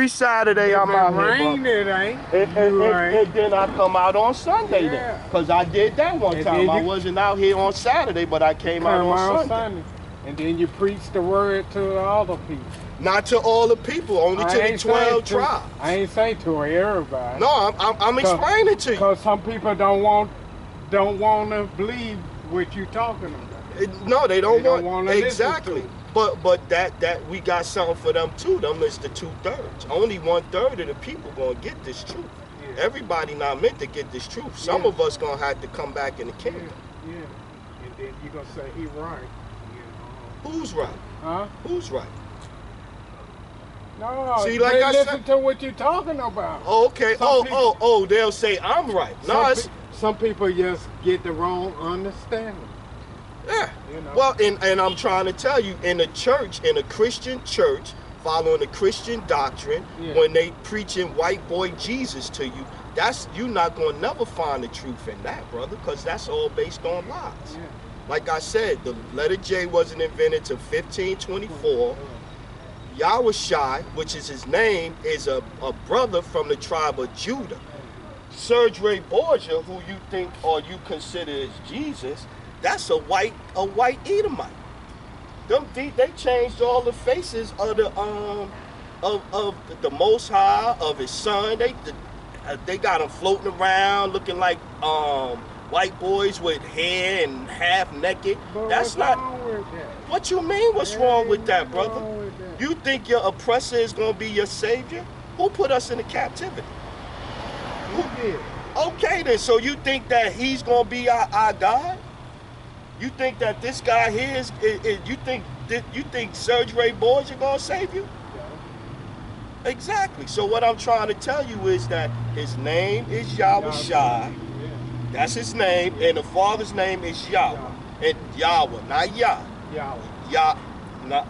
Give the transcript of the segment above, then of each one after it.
Every Saturday I'm out here, and then I come out on Sunday then. Because I did that one time. I wasn't out here on Saturday, but I came out on Sunday. And then you preach the word to all the people. Not to all the people, only to the 12 tribes. I ain't say to everybody. No, I'm explaining to you. Because some people don't want to believe what you're talking about. No, they don't want exactly. But that we got something for them too. Them is the 2/3. Only 1/3 of the people gonna get this truth. Yeah. Everybody not meant to get this truth. Some of us gonna have to come back in the kingdom. Yeah. And then you gonna say he right. Who's right? Huh? Who's right? No, see, like I listen to what you're talking about. Okay. They'll say I'm right. No, some people just get the wrong understanding. Yeah. You know? Well, and I'm trying to tell you, in a church, in a Christian church, following the Christian doctrine, when they preaching white boy Jesus to you, you're not gonna never find the truth in that, brother, because that's all based on lies. Yeah. Like I said, the letter J wasn't invented till 1524. Yahushai, which is his name, is a brother from the tribe of Judah. Serge Borgia, who you think or you consider as Jesus, that's a white Edomite. They changed all the faces of the Most High, of his son. They got him floating around looking like white boys with hair and half naked. But that's not. What you mean? What's wrong with that, brother? You think your oppressor is gonna be your savior? Who put us into captivity? Who did? Okay then. So you think that he's gonna be our God? You think that this guy here is you think Serge Borgia gonna save you? Yeah. Exactly. So what I'm trying to tell you is that his name is Yahushai. That's his name, and the Father's name is Yahweh. And Yahweh, not Yah. Yahweh.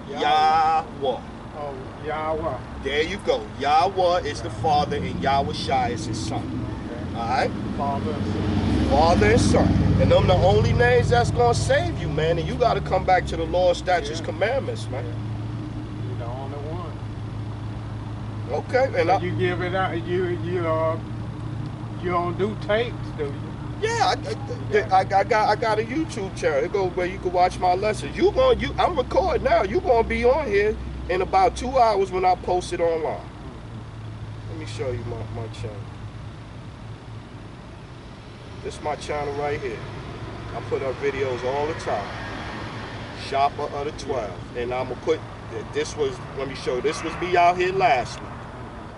Yahweh. Oh, Yahweh. There you go. Yahweh is the Father, and Yahushai is his Son. Okay. All right? Father and Son. Father and Son. And them the only names that's going to save you, man. And you got to come back to the law, statutes, commandments, man. You're the only one. Okay. And so you give it out. You don't do tapes, do you? Yeah, I got a YouTube channel. It goes where you can watch my lessons. I'm recording now. You're gonna be on here in about 2 hours when I post it online. Let me show you my channel. This is my channel right here. I put up videos all the time. Shopper of the 12. And I'm gonna put let me show you. This was me out here last week.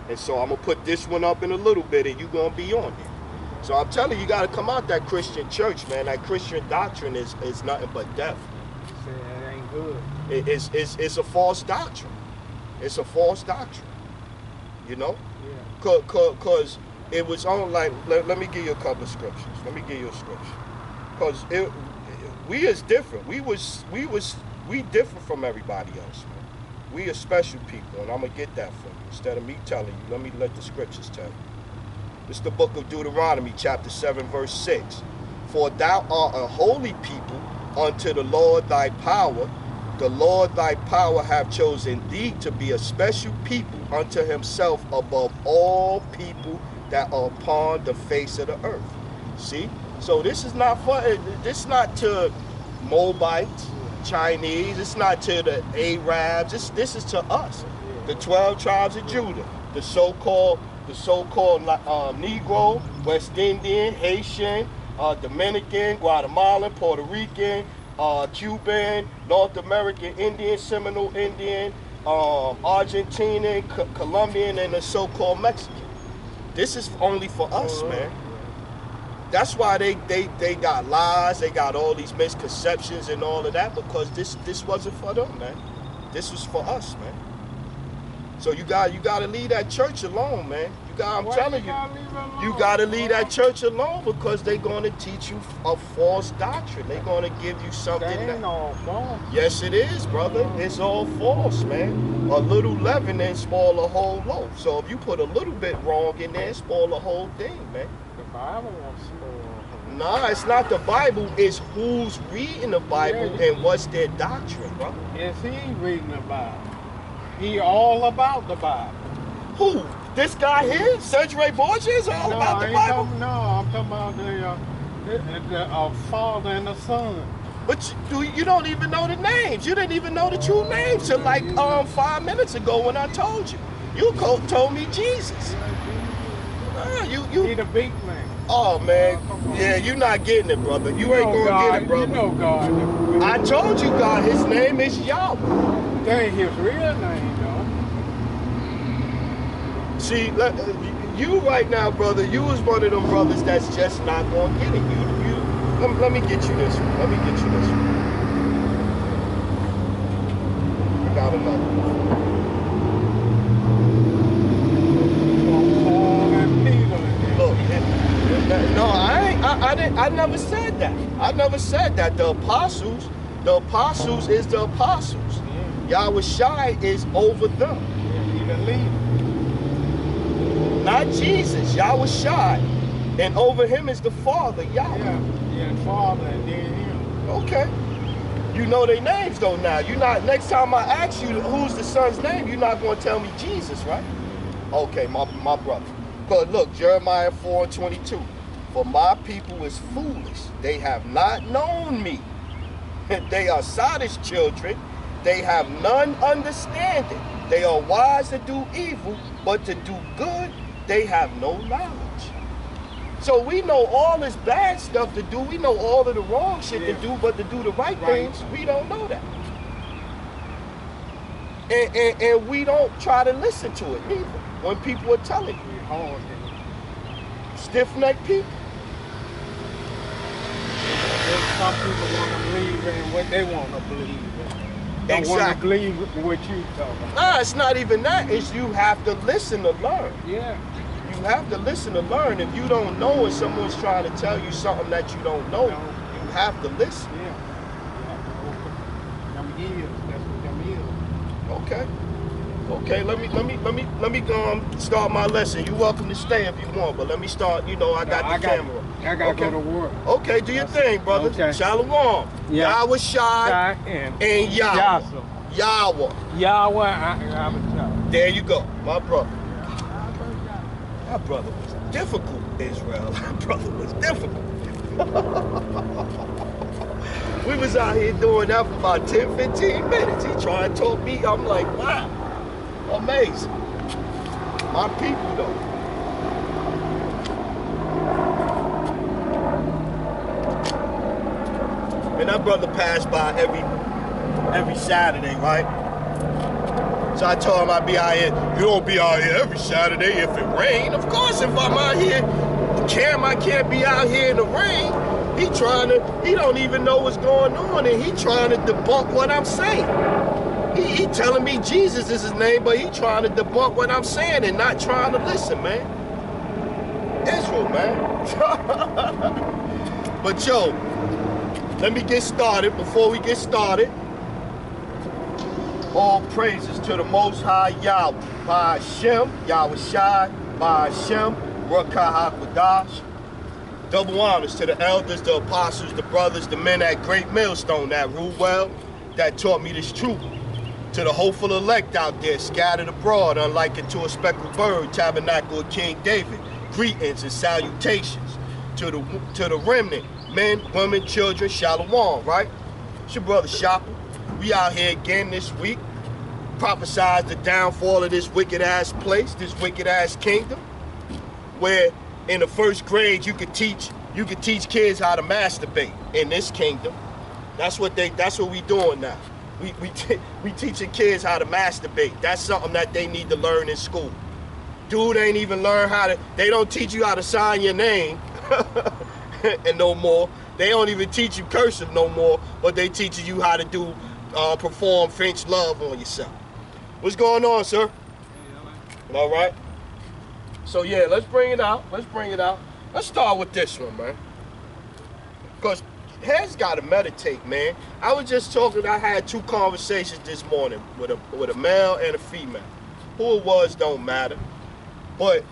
And so I'm gonna put this one up in a little bit, and you're gonna be on there. So I'm telling you, you gotta come out that Christian church, man. That Christian doctrine is nothing but death. Say it ain't good. It's a false doctrine. It's a false doctrine. You know? Yeah. Cause it was on like let me give you a couple of scriptures. Let me give you a scripture. Cause we is different. We different from everybody else, man. We are special people, and I'm gonna get that for you. Instead of me telling you, let the scriptures tell you. It's the book of Deuteronomy Chapter 7 verse 6. For thou art a holy people unto the Lord thy power. The Lord thy power hath chosen thee to be a special people unto himself above all people that are upon the face of the earth. See? So this is not for, this is not to Moabites, Chinese, it's not to the Arabs, this is to us. The 12 tribes of Judah, the so-called Negro, West Indian, Haitian, Dominican, Guatemalan, Puerto Rican, Cuban, North American Indian, Seminole Indian, Argentinian, Colombian, and the so-called Mexican. This is only for us, man. That's why they got lies, they got all these misconceptions and all of that, because this wasn't for them, man. This was for us, man. So you gotta leave that church alone, man. I'm telling you, you gotta leave that church alone, because they're gonna teach you a false doctrine. They're gonna give you something that ain't all false. Yes, it is, brother. It's all false, man. A little leaven and spoil a whole loaf. So if you put a little bit wrong in there, spoil the whole thing, man. The Bible won't spoil. Nah, it's not the Bible. It's who's reading the Bible and what's their doctrine, brother. Yes, he reading the Bible. He all about the Bible. Who? This guy here? Sergio Borges? All No, about I the ain't Bible? talking, no, I'm talking about the father and the son. But you don't even know the names. You didn't even know the true names till like 5 minutes ago when I told you. You told me Jesus. He the big man. Oh man, yeah, you not getting it, brother. You ain't gonna God, get it, brother. You know God. I told you, God. His name is Yahweh. That ain't his real name, though. See, you right now, brother. You was one of them brothers that's just not gonna get it. Let me get you this one. Let me get you this one. I got another one. Look, no, I never said that. I never said that. The apostles is the apostles. Yahweh Shai is over them. Not Jesus, Yahweh Shai. And over him is the Father, Yahweh. Yeah, Father and then him. Okay. You know their names though now. You not, next time I ask you who's the son's name, you're not going to tell me Jesus, right? Okay, my brother. Because look, Jeremiah 4:22. For my people is foolish. They have not known me. They are sottish children. They have none understanding. They are wise to do evil, but to do good, they have no knowledge. So we know all this bad stuff to do. We know all of the wrong shit to do, but to do the right things, we don't know that. And we don't try to listen to it neither when people are telling you. Stiff-necked people. Some people want to believe in what they want to believe in. Don't want to believe what you talking about. Nah, it's not even that. It's you have to listen to learn. Yeah. You have to listen to learn. If you don't know and someone's trying to tell you something that you don't know, you have to listen. Yeah. Them ears, that's what them ears. Okay. Okay, let me start my lesson. You're welcome to stay if you want, but let me start. You know, I got the camera. I got to go to work. Okay, do your thing, brother. Okay. Shalom. Yeah. Yahweh Shai and Yahweh. Yahweh. Yahweh. There you go, my brother. My brother was difficult, Israel. My brother was difficult. We was out here doing that for about 10, 15 minutes. He tried to talk me. I'm like, wow. Amazing. My people, though. And that brother passed by every Saturday, right? So I told him I'd be out here. You don't be out here every Saturday if it rain. Of course, if I'm out here, I can't be out here in the rain. He don't even know what's going on, and he trying to debunk what I'm saying. He telling me Jesus is his name, but he trying to debunk what I'm saying and not trying to listen, man. Israel, man. But yo, let me get started. Before we get started, all praises to the Most High Yahweh. By Hashem, Yahweh Shai, by Hashem, Rakah HaKodash. Double honors to the elders, the apostles, the brothers, the men at Great Millstone that rule well, that taught me this truth. To the hopeful elect out there, scattered abroad, unlike unto a speckled bird, tabernacle of King David. Greetings and salutations to the remnant, men, women, children, shalom, right? It's your brother Shopper. We out here again this week, prophesied the downfall of this wicked-ass place, this wicked-ass kingdom, where in the first grade you could teach kids how to masturbate in this kingdom. That's what we doing now. We teaching kids how to masturbate. That's something that they need to learn in school. Dude ain't even learn they don't teach you how to sign your name and no more. They don't even teach you cursive no more, but they teaching you how to do perform French love on yourself. What's going on, sir? All right. So yeah, let's bring it out. Let's start with this one, man. Because heads gotta meditate, man. I was just talking, I had 2 conversations this morning with a male and a female. Who it was don't matter. But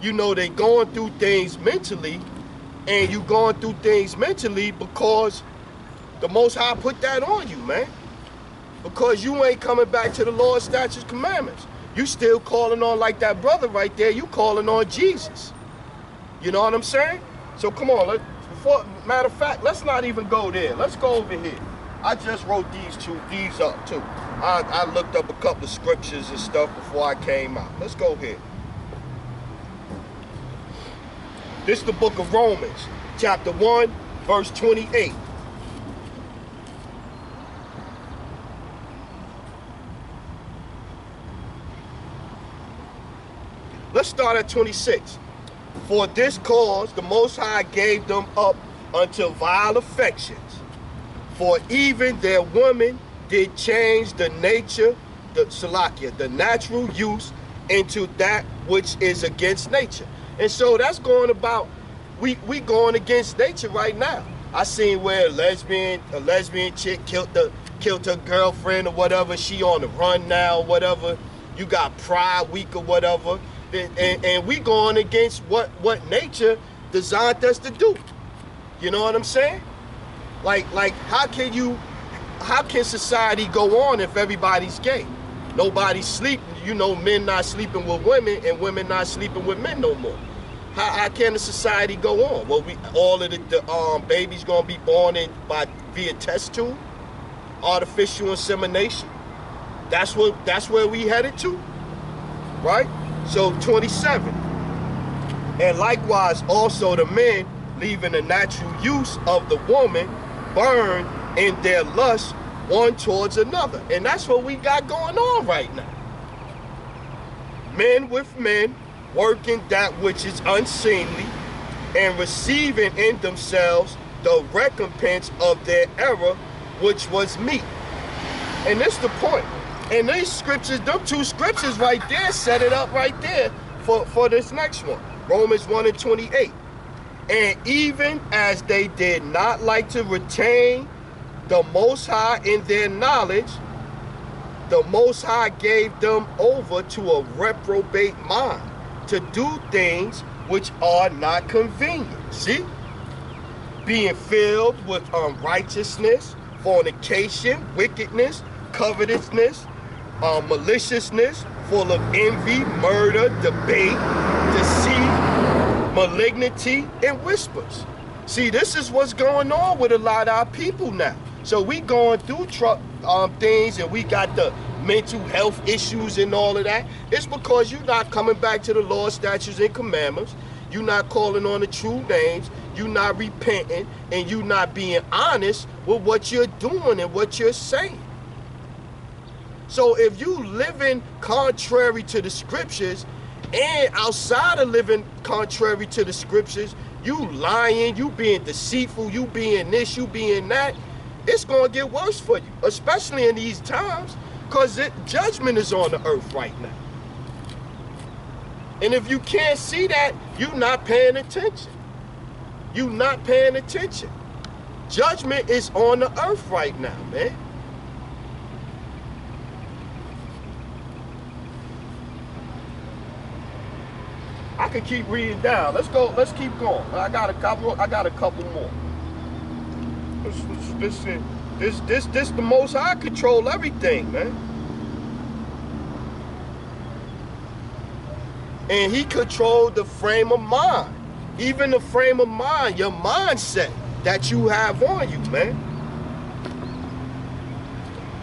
you know, they going through things mentally, and you going through things mentally because the Most High put that on you, man. Because you ain't coming back to the Lord's statutes, commandments. You still calling on, like that brother right there, you calling on Jesus. You know what I'm saying? So come on, matter of fact, let's not even go there. Let's go over here. I just wrote these up too. I looked up a couple of scriptures and stuff before I came out. Let's go here. This is the book of Romans, chapter 1, verse 28. Let's start at 26. For this cause the Most High gave them up unto vile affections. For even their women did change the nature, the natural use, into that which is against nature. And so that's going about, we going against nature right now. I seen where a lesbian chick killed her girlfriend or whatever. She on the run now or whatever. You got Pride Week or whatever. And we going against what nature designed us to do. You know what I'm saying? Like how can society go on if everybody's gay? Nobody's sleeping, men not sleeping with women and women not sleeping with men no more. How can the society go on? Well, all of the babies gonna be born via test tube, artificial insemination. That's where we headed to, right? So 27. And likewise also the men, leaving the natural use of the woman, burn in their lust one towards another. And that's what we got going on right now. Men with men, working that which is unseemly, and receiving in themselves the recompense of their error, which was meat. And this the point. And these scriptures, them two scriptures right there, set it up right there for this next one. Romans 1 and 28. And even as they did not like to retain the Most High in their knowledge, the Most High gave them over to a reprobate mind, to do things which are not convenient. See? Being filled with unrighteousness, fornication, wickedness, covetousness, maliciousness, full of envy, murder, debate, deceit, malignity, and whispers. See, this is what's going on with a lot of our people now. So we going through things, and we got the mental health issues and all of that. It's because you're not coming back to the law, statutes, and commandments. You're not calling on the true names. You're not repenting, and you're not being honest with what you're doing and what you're saying. So if you living contrary to the scriptures, and outside of living contrary to the scriptures, you lying, you being deceitful, you being this, you being that, it's going to get worse for you, especially in these times, because judgment is on the earth right now. And if you can't see that, you're not paying attention. You're not paying attention. Judgment is on the earth right now, man. I could keep reading down. Let's keep going. I got a couple more. This the Most High control everything, man. And he controlled the frame of mind. Even the frame of mind, your mindset that you have on you, man.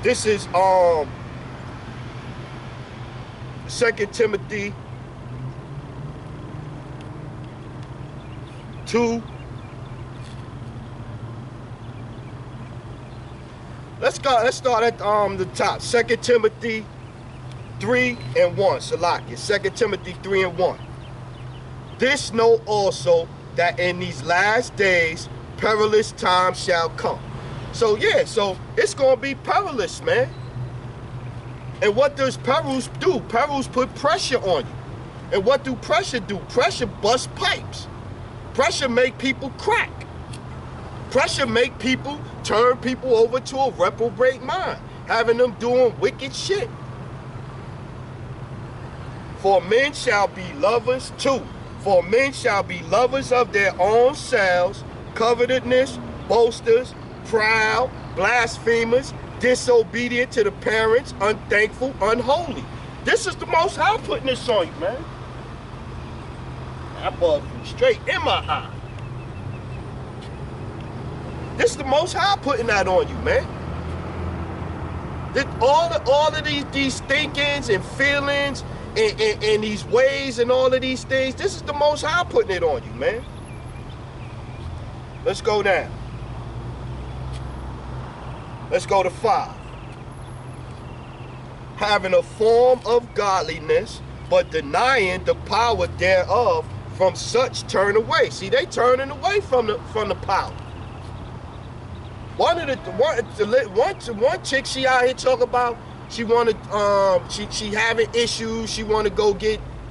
This is 2 Timothy 2. Let's start at the top. 2 Timothy 3 and 1. Salakia. 2 Timothy 3 and 1. This know also that in these last days perilous times shall come. So yeah, so it's gonna be perilous, man. And what does perils do? Perils put pressure on you. And what do pressure do? Pressure bust pipes. Pressure make people crack. Pressure make people turn people over to a reprobate mind, having them doing wicked shit. For men shall be lovers too. For men shall be lovers of their own selves, covetousness, boasters, proud, blasphemers, disobedient to the parents, unthankful, unholy, This is the Most High putting this on you, man. That bug flew straight in my eye. This is the Most High putting that on you, man. That all of these thinkings and feelings and these ways and all of these things, this is the Most High putting it on you, man. Let's go down. Let's go to 5. Having a form of godliness, but denying the power thereof, from such turn away. See, they turning away from the power. One chick, she out here talk about she wanted she having issues. She want to go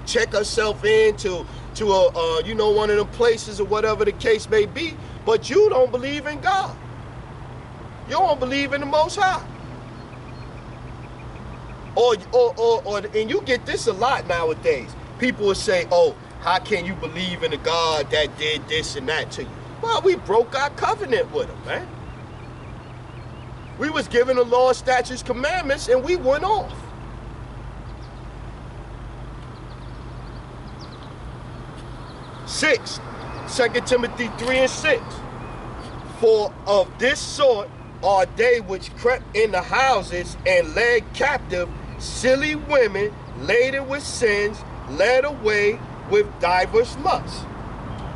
check herself into a you know, one of the places or whatever the case may be. But you don't believe in God. You don't believe in the Most High. And you get this a lot nowadays. People will say, "Oh, how can you believe in a God that did this and that to you?" Well, we broke our covenant with him, man. We was given the law, statutes, commandments, and we went off. Six, 2 Timothy 3 and 6. For of this sort are they which crept in the houses and led captive silly women laden with sins, led away with divers lusts,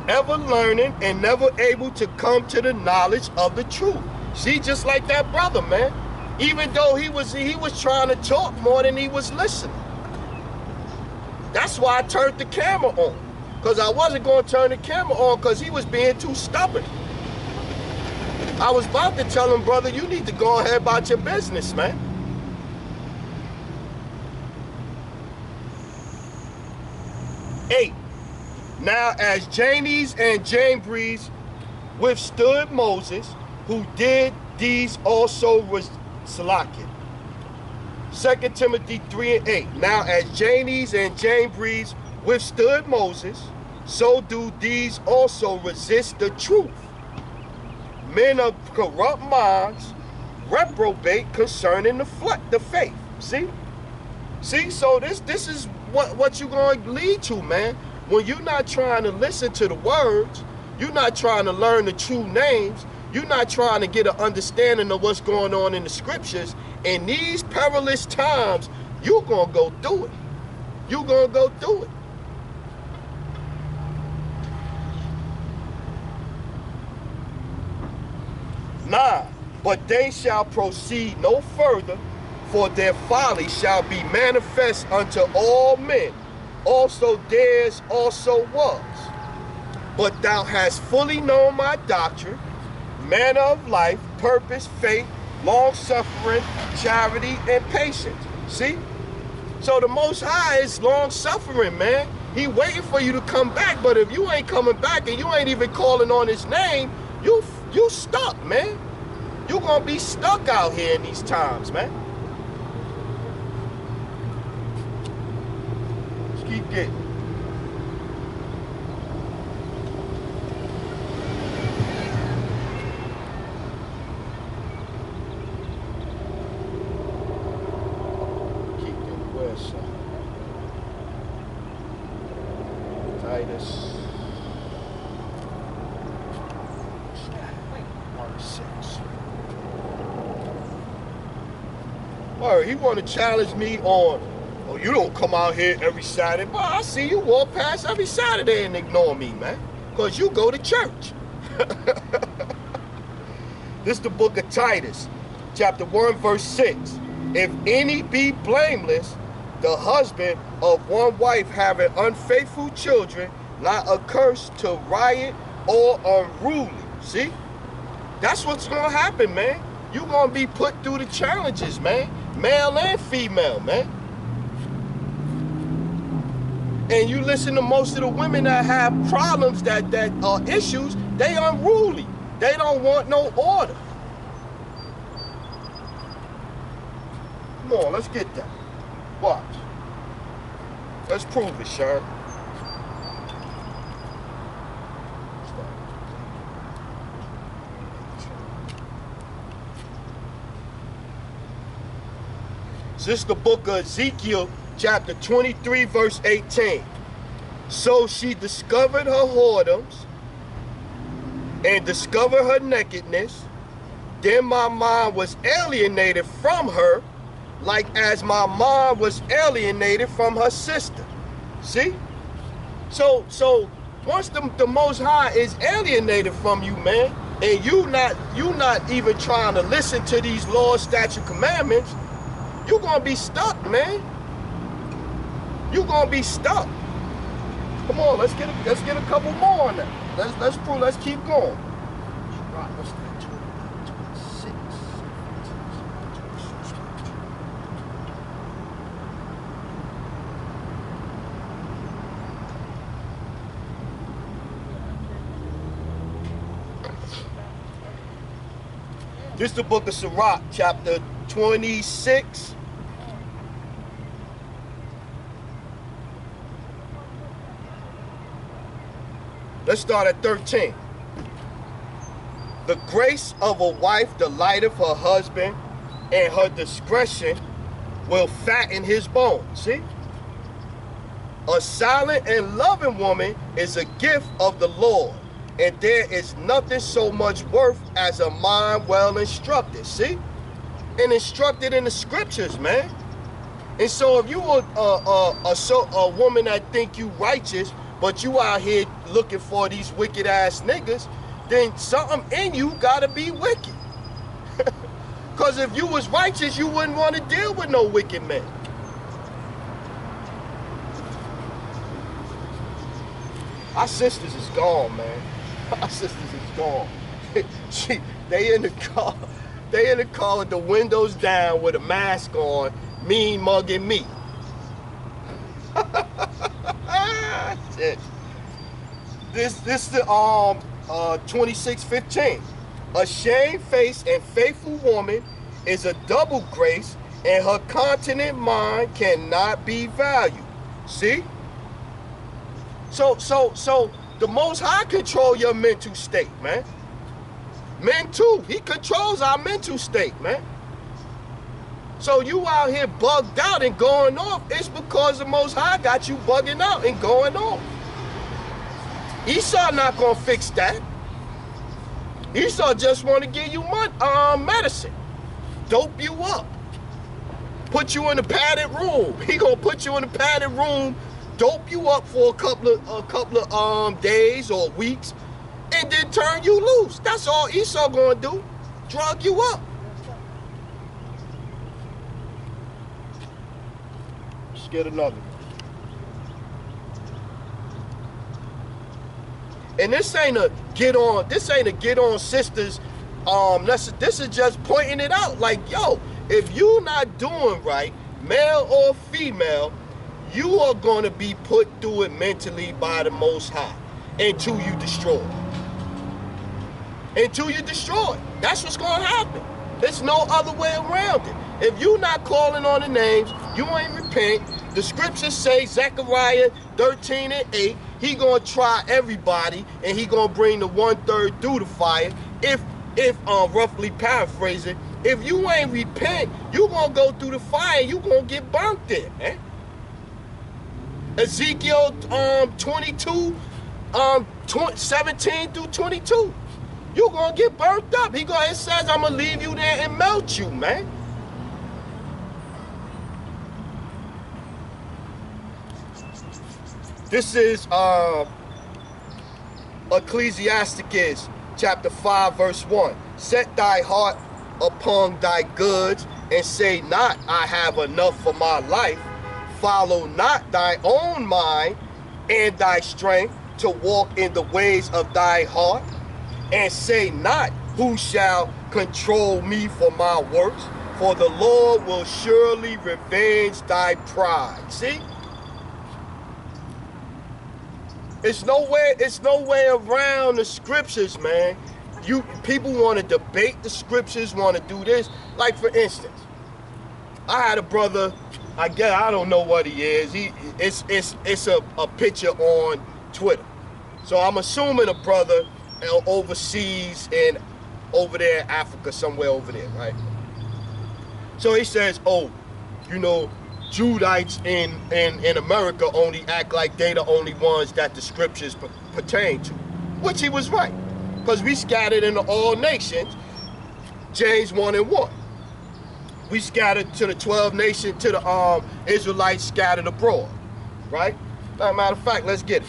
ever learning and never able to come to the knowledge of the truth. See, just like that brother, man. Even though he was trying to talk more than he was listening. That's why I turned the camera on. Because I wasn't going to turn the camera on because he was being too stubborn. I was about to tell him, brother, you need to go ahead about your business, man. Eight. Now as Jannes and Jambres withstood Moses, who did these also was Salakia. 2 Timothy 3 and 8. Now as Jannes and Jambres withstood Moses, so do these also resist the truth. Men of corrupt minds, reprobate concerning the faith. See? So this is what you're going to lead to, man. When you're not trying to listen to the words, you're not trying to learn the true names, you're not trying to get an understanding of what's going on in the scriptures, in these perilous times, you're going to go through it. You're going to go through it. Nine, but they shall proceed no further, for their folly shall be manifest unto all men. Also theirs also was. But thou hast fully known my doctrine, manner of life, purpose, faith, long-suffering, charity, and patience. See? So the Most High is long-suffering, man. He waiting for you to come back, but if you ain't coming back and you ain't even calling on his name, you stuck, man. You're gonna be stuck out here in these times, man. Let's keep getting. Keep getting west side. Titus. 1:6. Word, he want to challenge me on, oh, you don't come out here every Saturday. Well, I see you walk past every Saturday and ignore me, man, because you go to church. This is the book of Titus, chapter 1, verse 6. If any be blameless, the husband of one wife having unfaithful children, not accursed to riot or unruly. See? That's what's going to happen, man. You're going to be put through the challenges, man. Male and female, man. And you listen to most of the women that have problems, that are issues, they unruly. They don't want no order. Come on, let's get that. Watch. Let's prove it, Sean. This is the book of Ezekiel, chapter 23, verse 18. So she discovered her whoredoms and discovered her nakedness. Then my mind was alienated from her, like as my mind was alienated from her sister. See? So once the Most High is alienated from you, man, and you not even trying to listen to these laws, statute, commandments, you're gonna be stuck, man. You're gonna be stuck. Come on, let's get a couple more on that. Let's keep going. Right, what's that? 26. This is the book of Sirach, chapter 26. Let's start at 13. The grace of a wife delighteth her husband, and her discretion will fatten his bones. See? A silent and loving woman is a gift of the Lord, and there is nothing so much worth as a mind well instructed. See? And instructed in the scriptures, man. And so if you are a woman that think you righteous, but you out here looking for these wicked ass niggas, then something in you gotta be wicked. Because if you was righteous, you wouldn't want to deal with no wicked men. Our sisters is gone, man. Our sisters is gone. They in the car with the windows down with a mask on, mean mugging me. Shit. This the 26:15. A shamefaced and faithful woman is a double grace, and her continent mind cannot be valued. See? So the Most High control your mental state, man. Men too. He controls our mental state, man. So you out here bugged out and going off, it's because the Most High got you bugging out and going off. Esau not gonna fix that. Esau just want to give you medicine, dope you up, put you in a padded room. He gonna put you in a padded room, dope you up for a couple of days or weeks, and then turn you loose. That's all Esau gonna do, drug you up. Let's get another one. And this ain't a get on sisters. This is just pointing it out. Like, yo, if you not doing right, male or female, you are going to be put through it mentally by the Most High until you destroy it. Until you destroy it. That's what's going to happen. There's no other way around it. If you not calling on the names, you ain't repent. The scriptures say, Zechariah 13:8, he gonna try everybody, and he gonna bring the 1/3 through the fire. If roughly paraphrasing, if you ain't repent, you gonna go through the fire, you gonna get burnt there, man. Ezekiel 22, 17 through 22. You gonna get burnt up. It says, I'm gonna leave you there and melt you, man. This is Ecclesiasticus chapter 5 verse 1. Set thy heart upon thy goods, and say not, I have enough for my life. Follow not thy own mind and thy strength to walk in the ways of thy heart, and say not, who shall control me for my works? For the Lord will surely revenge thy pride. See? It's no way around the scriptures, man. People want to debate the scriptures, want to do this. Like, for instance, I had a brother, I don't know what he is. It's a picture on Twitter. So I'm assuming a brother overseas and over there in Africa, somewhere over there, right? So he says, oh, Judites in America only act like they the only ones that the scriptures pertain to, which he was right, because we scattered into all nations, James 1:1. We scattered to the 12 nations, to the Israelites scattered abroad, right? Matter of fact, let's get it,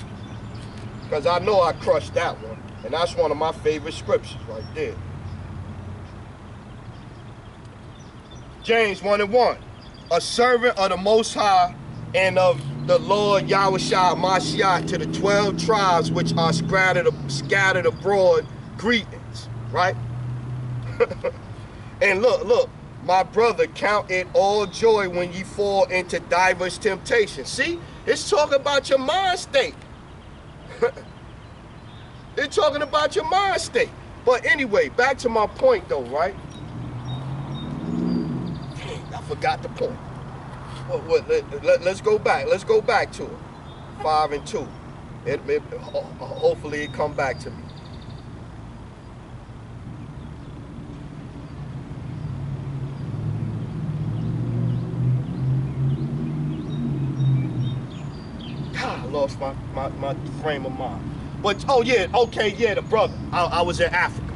because I know I crushed that one, and that's one of my favorite scriptures right there. James 1:1. A servant of the Most High and of the Lord Yahushua Mashiach to the 12 tribes which are scattered abroad, greetings, right? And look, my brother, count it all joy when ye fall into diverse temptations. See, it's talking about your mind state. It's talking about your mind state. But anyway, back to my point though, right? I forgot the point. Let's go back. Let's go back to it. 5 and 2. Hopefully it come back to me. I lost my frame of mind. But oh yeah, okay, yeah, the brother. I was in Africa.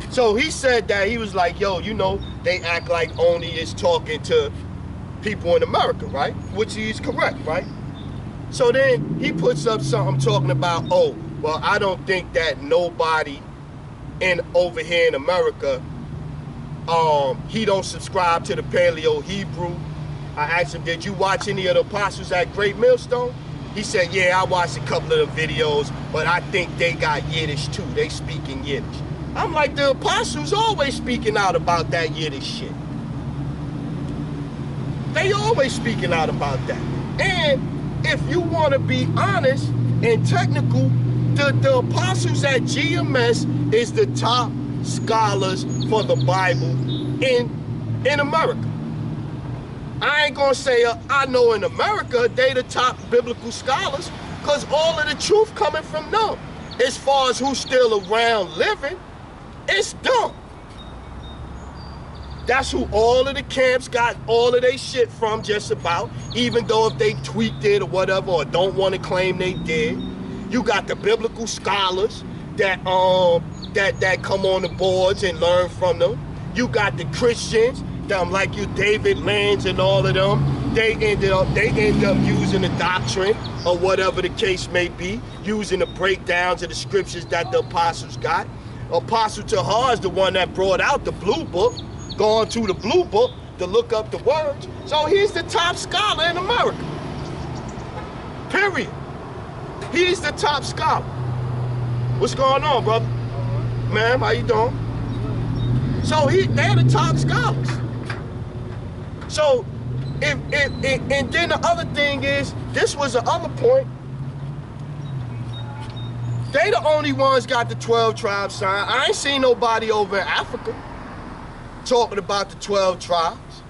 So he said that he was like, yo, you know, they act like only is talking to people in America, right? Which is correct, right? So then he puts up something talking about, oh, well, I don't think that nobody over here in America, he don't subscribe to the Paleo Hebrew. I asked him, did you watch any of the apostles at Great Millstone? He said, yeah, I watched a couple of the videos, but I think they got Yiddish too. They speak in Yiddish. I'm like, the apostles always speaking out about that Yiddish shit. They always speaking out about that. And if you want to be honest and technical, the apostles at GMS is the top scholars for the Bible in America. I ain't gonna say I know in America they the top biblical scholars, because all of the truth coming from them. As far as who's still around living, it's them. That's who all of the camps got all of their shit from, just about, even though if they tweaked it or whatever, or don't want to claim they did. You got the biblical scholars that that come on the boards and learn from them. You got the Christians, them like you, David Lands and all of them. They end up using the doctrine or whatever the case may be, using the breakdowns of the scriptures that the apostles got. Apostle Tahar is the one that brought out the blue book, going to the blue book to look up the words. So he's the top scholar in America. Period. He's the top scholar. What's going on, brother? Ma'am, how you doing? So they're the top scholars. So and then the other thing is, this was the other point. They the only ones got the 12 tribes signed. I ain't seen nobody over in Africa talking about the 12 tribes.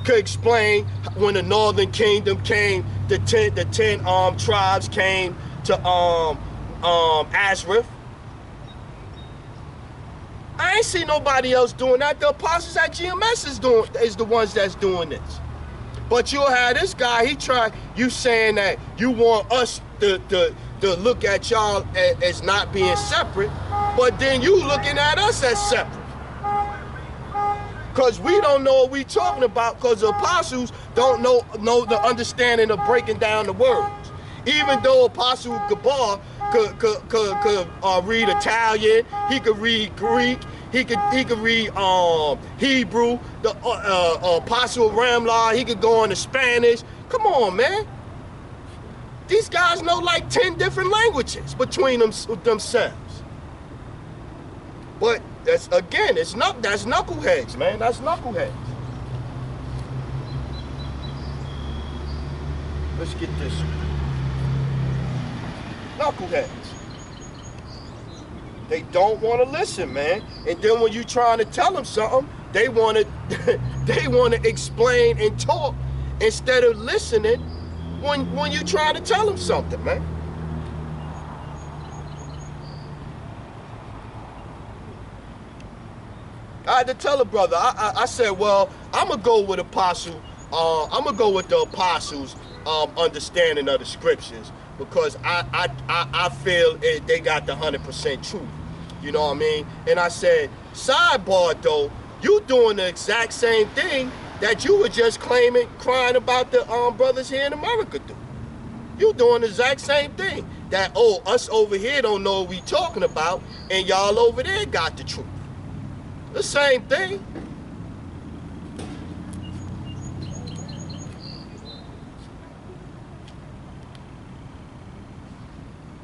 Could explain when the Northern Kingdom came, the 10 tribes came to Azrith. I ain't seen nobody else doing that. The apostles at GMS is the ones that's doing this. But you'll have this guy, you saying that you want us to look at y'all as not being separate, but then you looking at us as separate. Because we don't know what we talking about, because the apostles don't know the understanding of breaking down the words. Even though Apostle Gabar could read Italian, he could read Greek, he could read Hebrew, the Apostle Ramlah, he could go into Spanish. Come on, man. These guys know like 10 different languages between themselves. But that's knuckleheads, man. That's knuckleheads. Let's get this. Knuckleheads. They don't want to listen, man. And then when you trying to tell them something, they want to explain and talk instead of listening when you try to tell them something, man. I had to tell a brother, I said, well, I'm going to go with Apostle I'm gonna go with the apostles' understanding of the scriptures, because I feel they got the 100% truth. You know what I mean? And I said, sidebar though, you doing the exact same thing that you were just crying about the brothers here in America do. You doing the exact same thing. That, oh, us over here don't know what we talking about, and y'all over there got the truth. The same thing.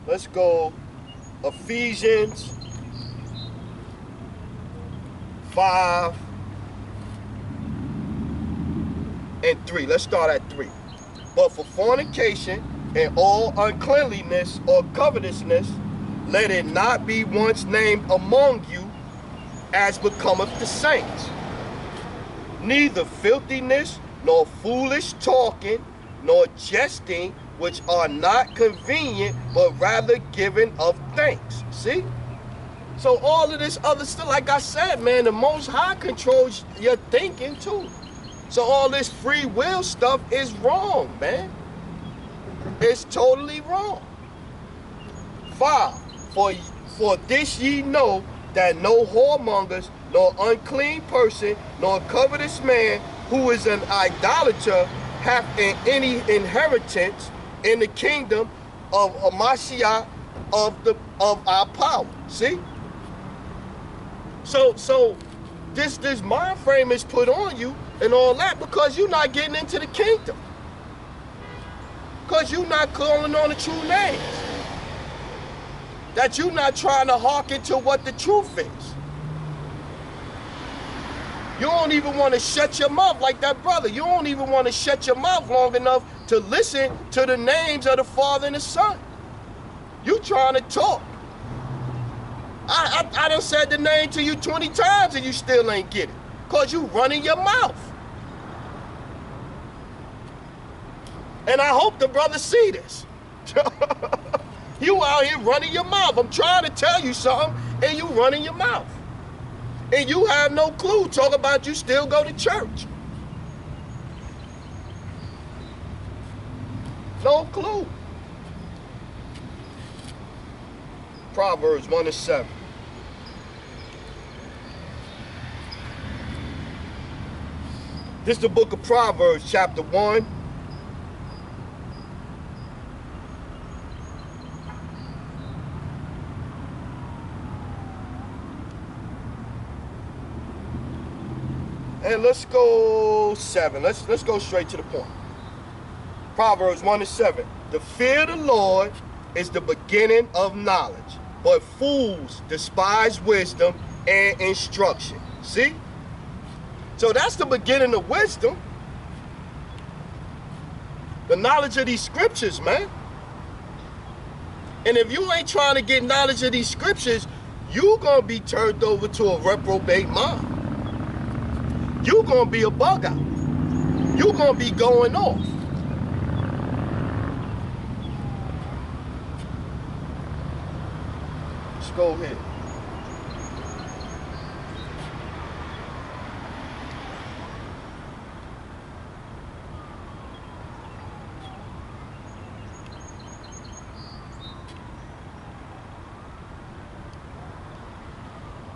Let's go Ephesians 5 and 3. Let's start at 3. But for fornication and all uncleanliness or covetousness, let it not be once named among you as becometh the saints. Neither filthiness, nor foolish talking, nor jesting, which are not convenient, but rather giving of thanks. See? So all of this other stuff, like I said, man, the Most High controls your thinking too. So all this free will stuff is wrong, man. It's totally wrong. 5, for this ye know, that no whoremongers, nor unclean person, nor covetous man, who is an idolater, hath any inheritance in the kingdom of Mashiach of our power. See? So this mind frame is put on you and all that because you're not getting into the kingdom. Because you're not calling on the true names. That you're not trying to hearken to what the truth is. You don't even want to shut your mouth like that brother. You don't even want to shut your mouth long enough to listen to the names of the Father and the Son. You trying to talk. I done said the name to you 20 times and you still ain't get it. Because you running your mouth. And I hope the brothers see this. You out here running your mouth. I'm trying to tell you something and you running your mouth. And you have no clue. Talk about you still go to church. No clue. Proverbs 1 and 7. This is the book of Proverbs, chapter 1. And let's go 7. Let's go straight to the point. Proverbs 1 and 7. The fear of the Lord is the beginning of knowledge, but fools despise wisdom and instruction. See? So that's the beginning of wisdom. The knowledge of these scriptures, man. And if you ain't trying to get knowledge of these scriptures, you're going to be turned over to a reprobate mind. You're going to be a bug out. You're going to be going off. Let's go ahead.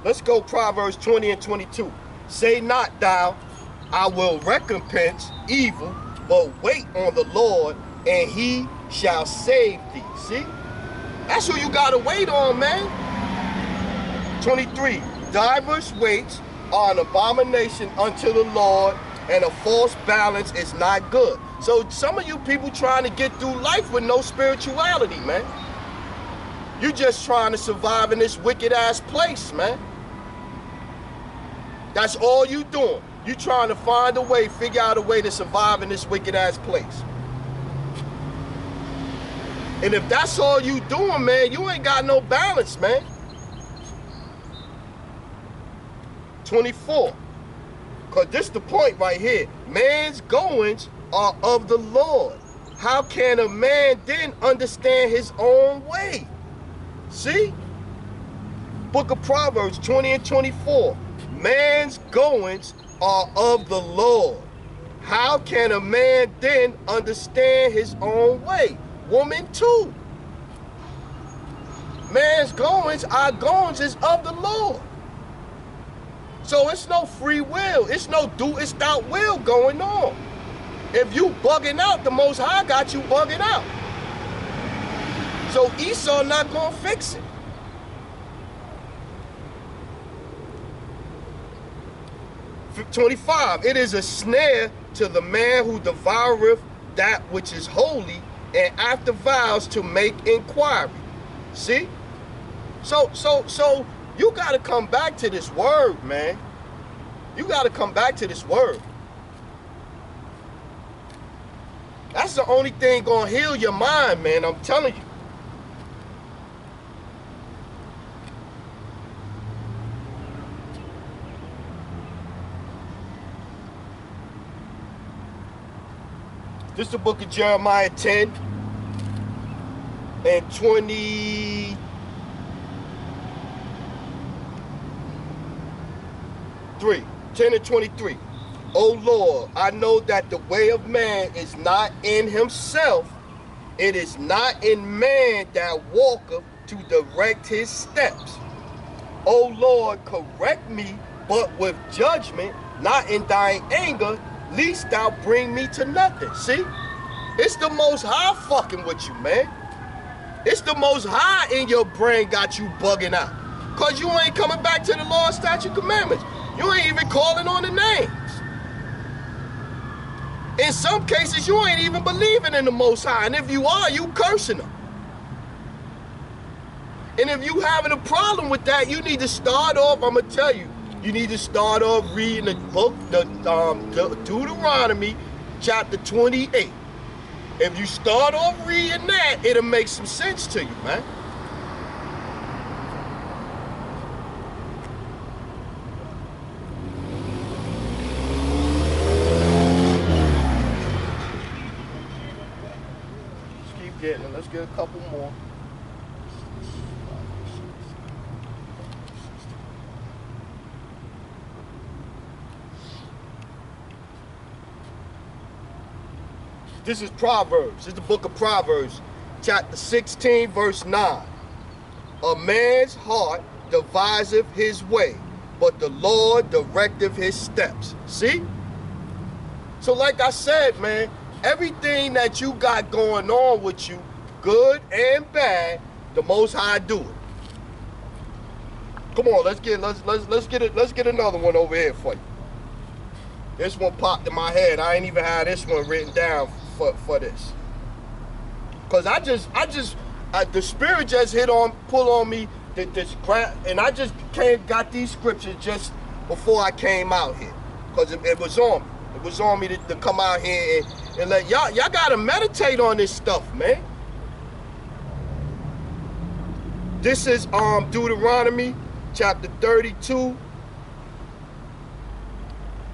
Let's go Proverbs 20 and 22. Say not thou, I will recompense evil, but wait on the Lord, and he shall save thee. See? That's who you gotta wait on, man. 23. Divers weights are an abomination unto the Lord, and a false balance is not good. So some of you people trying to get through life with no spirituality, man. You just trying to survive in this wicked ass place, man. That's all you doing. You trying to find a way, figure out a way to survive in this wicked ass place. And if that's all you doing, man, you ain't got no balance, man. 24. Because this is the point right here. Man's goings are of the Lord. How can a man then understand his own way? See? Book of Proverbs 20 and 24. Man's goings are of the Lord. how can a man then understand his own way? Woman too. Man's goings, our goings is of the Lord. So it's no free will. It's no it's thou will going on. If you bugging out, the Most High got you bugging out. So Esau not gonna fix it. For 25, it is a snare to the man who devoureth that which is holy, and after vows to make inquiry. See? So you gotta come back to this word, man. You gotta come back to this word. That's the only thing gonna heal your mind, man. I'm telling you. This is the book of Jeremiah 10 and 23. 10 and 23. O Lord, I know that the way of man is not in himself. It is not in man that walketh to direct his steps. O Lord, correct me, but with judgment, not in thine anger, lest thou bring me to nothing. See? It's the Most High fucking with you, man. It's the Most High in your brain got you bugging out. Because you ain't coming back to the law, statute, commandments. You ain't even calling on the names. In some cases, you ain't even believing in the Most High. And if you are, you cursing him. And if you having a problem with that, you need to start off, I'm going to tell you, you need to start off reading the book, the Deuteronomy Chapter 28. If you start off reading that, it'll make some sense to you, man. Let's keep getting it. Let's get a couple more. This is Proverbs. This is the book of Proverbs, chapter 16, verse 9. A man's heart deviseth his way, but the Lord directeth his steps. See? So like I said, man, everything that you got going on with you, good and bad, the Most High do it. Come on, let's get another one over here for you. This one popped in my head. I ain't even had this one written down for this, cause the spirit just pull on me this crap, and I just got these scriptures just before I came out here, cause it was on me to come out here and let y'all gotta meditate on this stuff, man. This is Deuteronomy chapter 32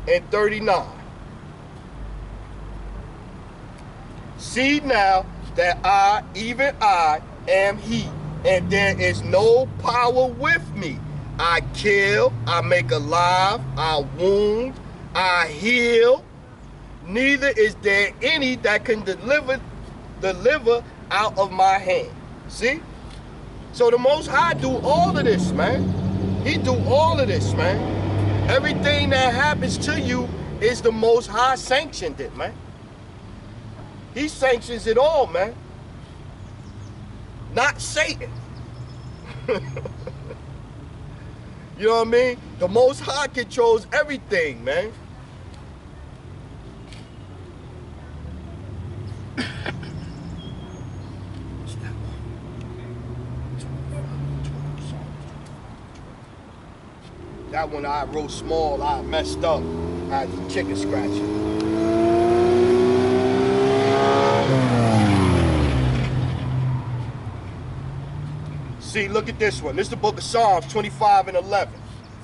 and 39. See now that I, even I, am he, and there is no power with me. I kill, I make alive, I wound, I heal. Neither is there any that can deliver out of my hand. See? So the Most High do all of this, man. He do all of this, man. Everything that happens to you is the Most High sanctioned it, man. He sanctions it all, man. Not Satan. You know what I mean? The Most High controls everything, man. That one I wrote small, I messed up. I had the chicken scratching. See, look at this one. This is the book of Psalms 25 and 11.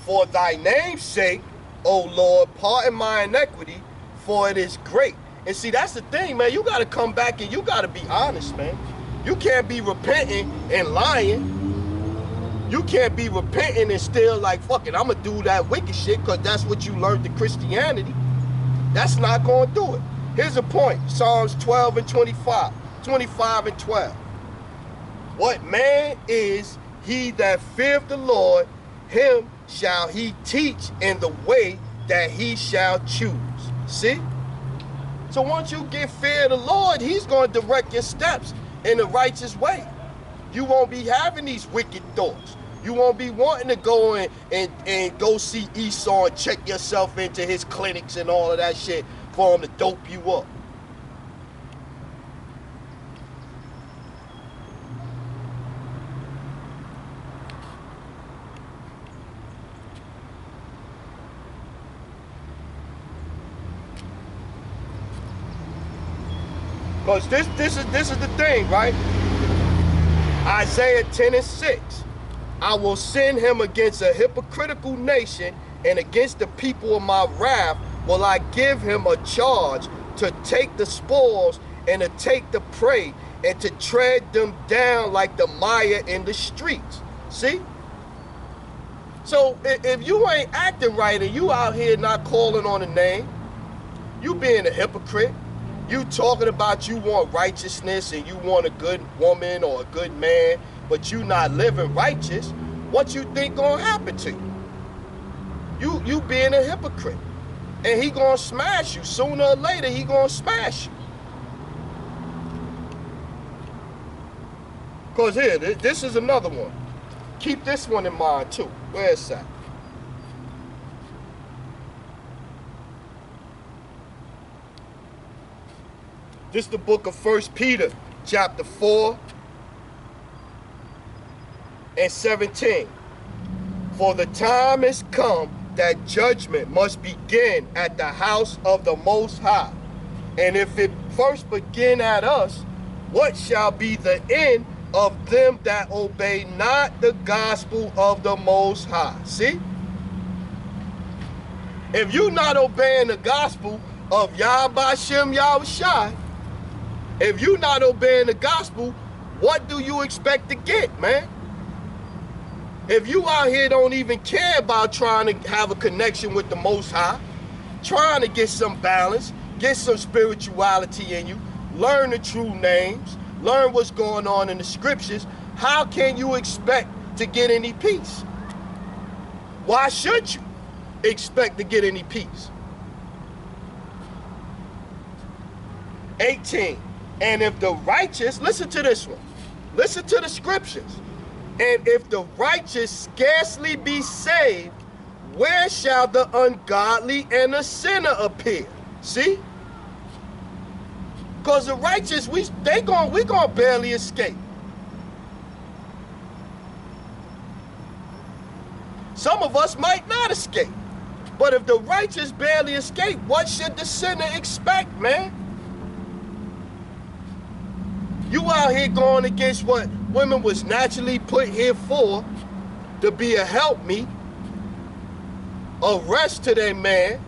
For thy name's sake, O Lord, pardon my iniquity, for it is great. And see, that's the thing, man. You got to come back and you got to be honest, man. You can't be repenting and lying. You can't be repenting and still like, fuck it, I'm going to do that wicked shit because that's what you learned in Christianity. That's not going to do it. Here's a point. Psalms 12 and 25. 25 and 12. What man is he that feareth the Lord, him shall he teach in the way that he shall choose. See? So once you get fear of the Lord, he's going to direct your steps in the righteous way. You won't be having these wicked thoughts. You won't be wanting to go in and go see Esau and check yourself into his clinics and all of that shit for him to dope you up. Because this is the thing, right? Isaiah 10 and 6. I will send him against a hypocritical nation, and against the people of my wrath will I give him a charge to take the spoils and to take the prey and to tread them down like the mire in the streets. See? So if you ain't acting right and you out here not calling on the name, you being a hypocrite. You talking about you want righteousness and you want a good woman or a good man, but you not living righteous. What you think gonna happen to you? You being a hypocrite. And he gonna smash you. Sooner or later, he gonna smash you. Because here, this is another one. Keep this one in mind too. Where is that? This is the book of 1 Peter, chapter 4 and 17. For the time is come that judgment must begin at the house of the Most High. And if it first begin at us, what shall be the end of them that obey not the gospel of the Most High? See? If you not obeying the gospel of Yahweh Shem Yahushai, if you not obeying the gospel, what do you expect to get, man? If you out here don't even care about trying to have a connection with the Most High, trying to get some balance, get some spirituality in you, learn the true names, learn what's going on in the scriptures, how can you expect to get any peace? Why should you expect to get any peace? 18. And if the righteous, listen to this one, listen to the scriptures. And if the righteous scarcely be saved, where shall the ungodly and the sinner appear? See? Because the righteous, we gonna barely escape. Some of us might not escape. But if the righteous barely escape, what should the sinner expect, man? You out here going against what women was naturally put here for, to be a helpmeet, a rest to their man.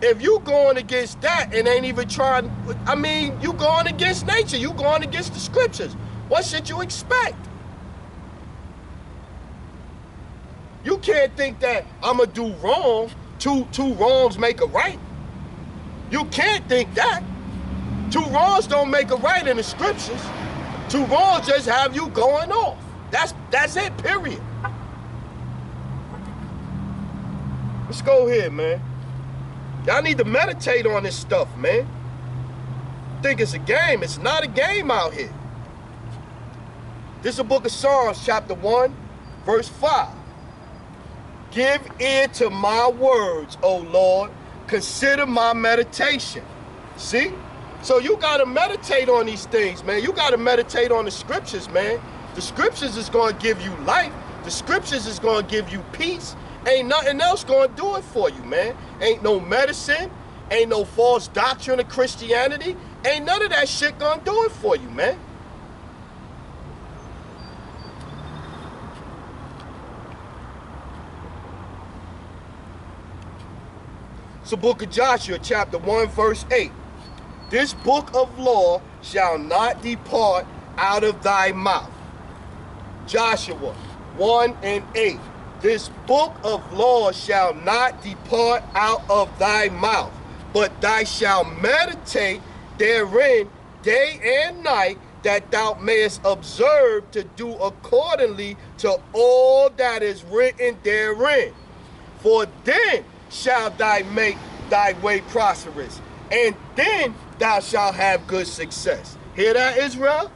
If you going against that and ain't even trying, I mean, you going against nature, you going against the scriptures. What should you expect? You can't think that I'm gonna do wrong, two wrongs make a right. You can't think that. Two wrongs don't make a right in the scriptures. Two wrongs just have you going off. That's it, period. Let's go here, man. Y'all need to meditate on this stuff, man. Think it's a game. It's not a game out here. This is the book of Psalms, chapter 1, verse 5. Give ear to my words, O Lord. Consider my meditation. See? So you got to meditate on these things, man. You got to meditate on the scriptures, man. The scriptures is going to give you life. The scriptures is going to give you peace. Ain't nothing else going to do it for you, man. Ain't no medicine. Ain't no false doctrine of Christianity. Ain't none of that shit going to do it for you, man. It's the book of Joshua, chapter 1, verse 8. This book of law shall not depart out of thy mouth. Joshua 1 and 8. this book of law shall not depart out of thy mouth, but thou shalt meditate therein day and night, that thou mayest observe to do accordingly to all that is written therein. For then shalt thou make thy way prosperous, and then thou shalt have good success. Hear that, Israel?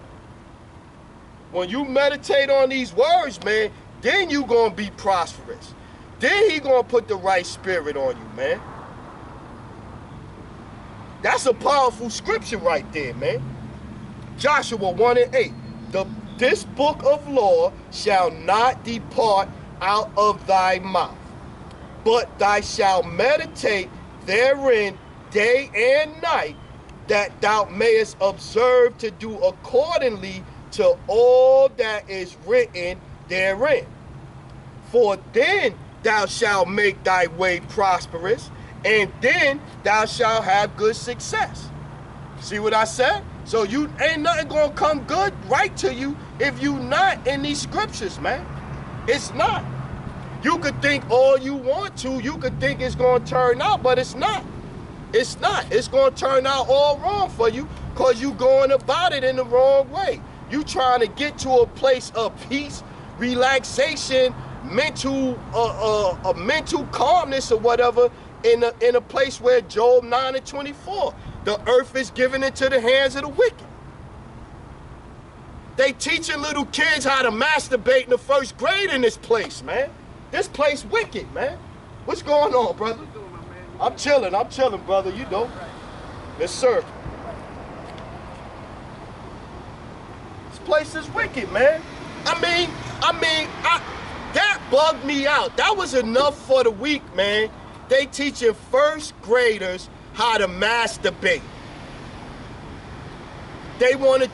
When you meditate on these words, man, then you gonna be prosperous. Then he gonna put the right spirit on you, man. That's a powerful scripture right there, man. Joshua 1:8. This book of law shall not depart out of thy mouth, but thou shalt meditate therein day and night, that thou mayest observe to do accordingly to all that is written therein. For then thou shalt make thy way prosperous, and then thou shalt have good success. See what I said? So you ain't nothing gonna come good right to you if you not in these scriptures, man. It's not. You could think all you want to, you could think it's gonna turn out, but it's not. It's not. It's gonna turn out all wrong for you because you going about it in the wrong way. You trying to get to a place of peace, relaxation, mental calmness or whatever in a place where Job 9:24, the earth is given into the hands of the wicked. They teaching little kids how to masturbate in the first grade in this place, man. This place wicked, man. What's going on, brother? I'm chilling, brother, you know. Yes, sir. This place is wicked, man. I mean, that bugged me out. That was enough for the week, man. They teaching first graders how to masturbate. They want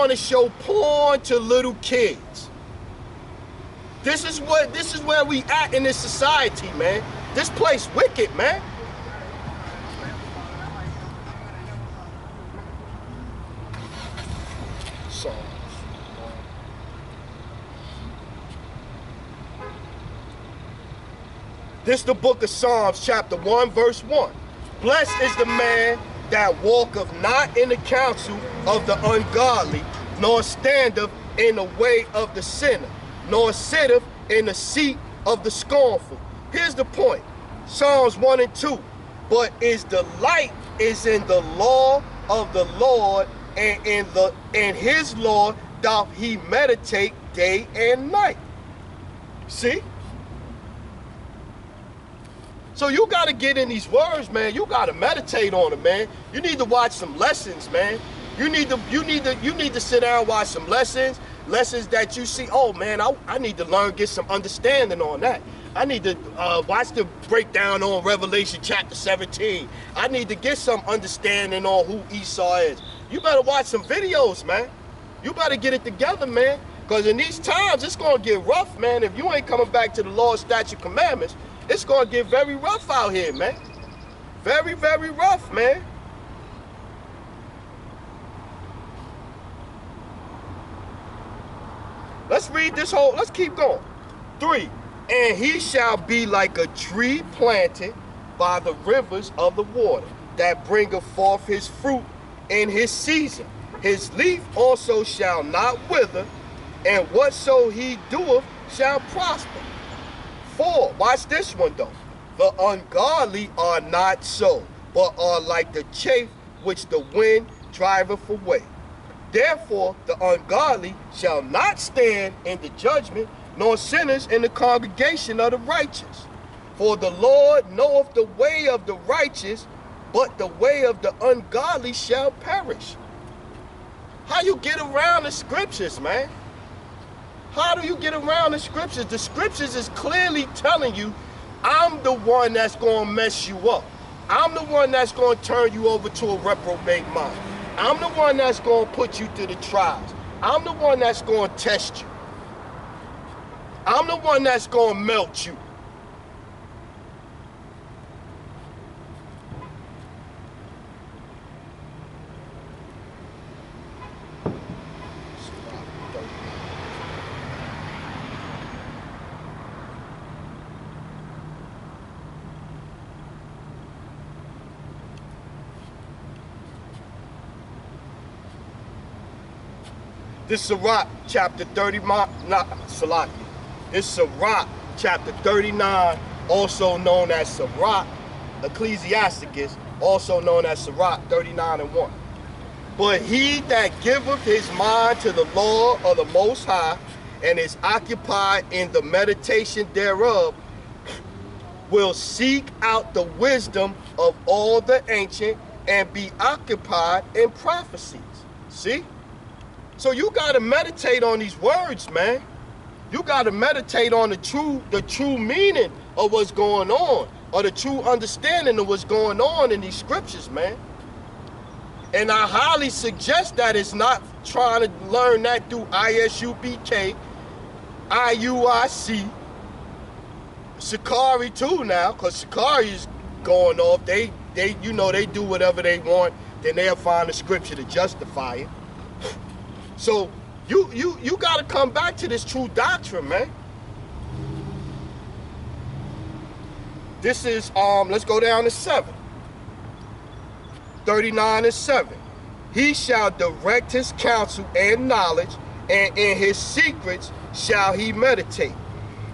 to show porn to little kids. This is where we at in this society, man. This place wicked, man. This the book of Psalms, chapter 1, verse 1. Blessed is the man that walketh not in the counsel of the ungodly, nor standeth in the way of the sinner, nor sitteth in the seat of the scornful. Here's the point. Psalms 1 and 2. But his delight is in the law of the Lord, and in his law doth he meditate day and night. See? So you got to get in these words, man. You got to meditate on them, man. You need to watch some lessons, man. You need to sit down and watch some lessons that you see. Oh man, I need to learn, get some understanding on that. I need to watch the breakdown on Revelation chapter 17. I need to get some understanding on who Esau is. You better watch some videos, man. You better get it together, man. Because in these times, it's going to get rough, man. If you ain't coming back to the law, statute, commandments, it's going to get very rough out here, man. Very, very rough, man. Let's read this whole, let's keep going. 3, and he shall be like a tree planted by the rivers of the water, that bringeth forth his fruit in his season. His leaf also shall not wither, and whatso he doeth shall prosper. 4, watch this one though. The ungodly are not so, but are like the chaff which the wind driveth away. Therefore the ungodly shall not stand in the judgment, nor sinners in the congregation of the righteous. For the Lord knoweth the way of the righteous, but the way of the ungodly shall perish. How you get around the scriptures, man? How do you get around the scriptures? The scriptures is clearly telling you, I'm the one that's going to mess you up. I'm the one that's going to turn you over to a reprobate mind. I'm the one that's going to put you through the trials. I'm the one that's going to test you. I'm the one that's going to melt you. This Sirach chapter 39, It's Sirach chapter 39, also known as Sirach, Ecclesiasticus, also known as Sirach 39:1. But he that giveth his mind to the law of the Most High, and is occupied in the meditation thereof, will seek out the wisdom of all the ancient, and be occupied in prophecies. See? So you got to meditate on these words, man. You got to meditate on the true meaning of what's going on, or the true understanding of what's going on in these scriptures, man. And I highly suggest that it's not trying to learn that through ISUPK, IUIC, Sakari too now, because Sakari is going off. They do whatever they want, then they'll find a scripture to justify it. So you got to come back to this true doctrine, man. This is, let's go down to 7. 39:7. He shall direct his counsel and knowledge, and in his secrets shall he meditate.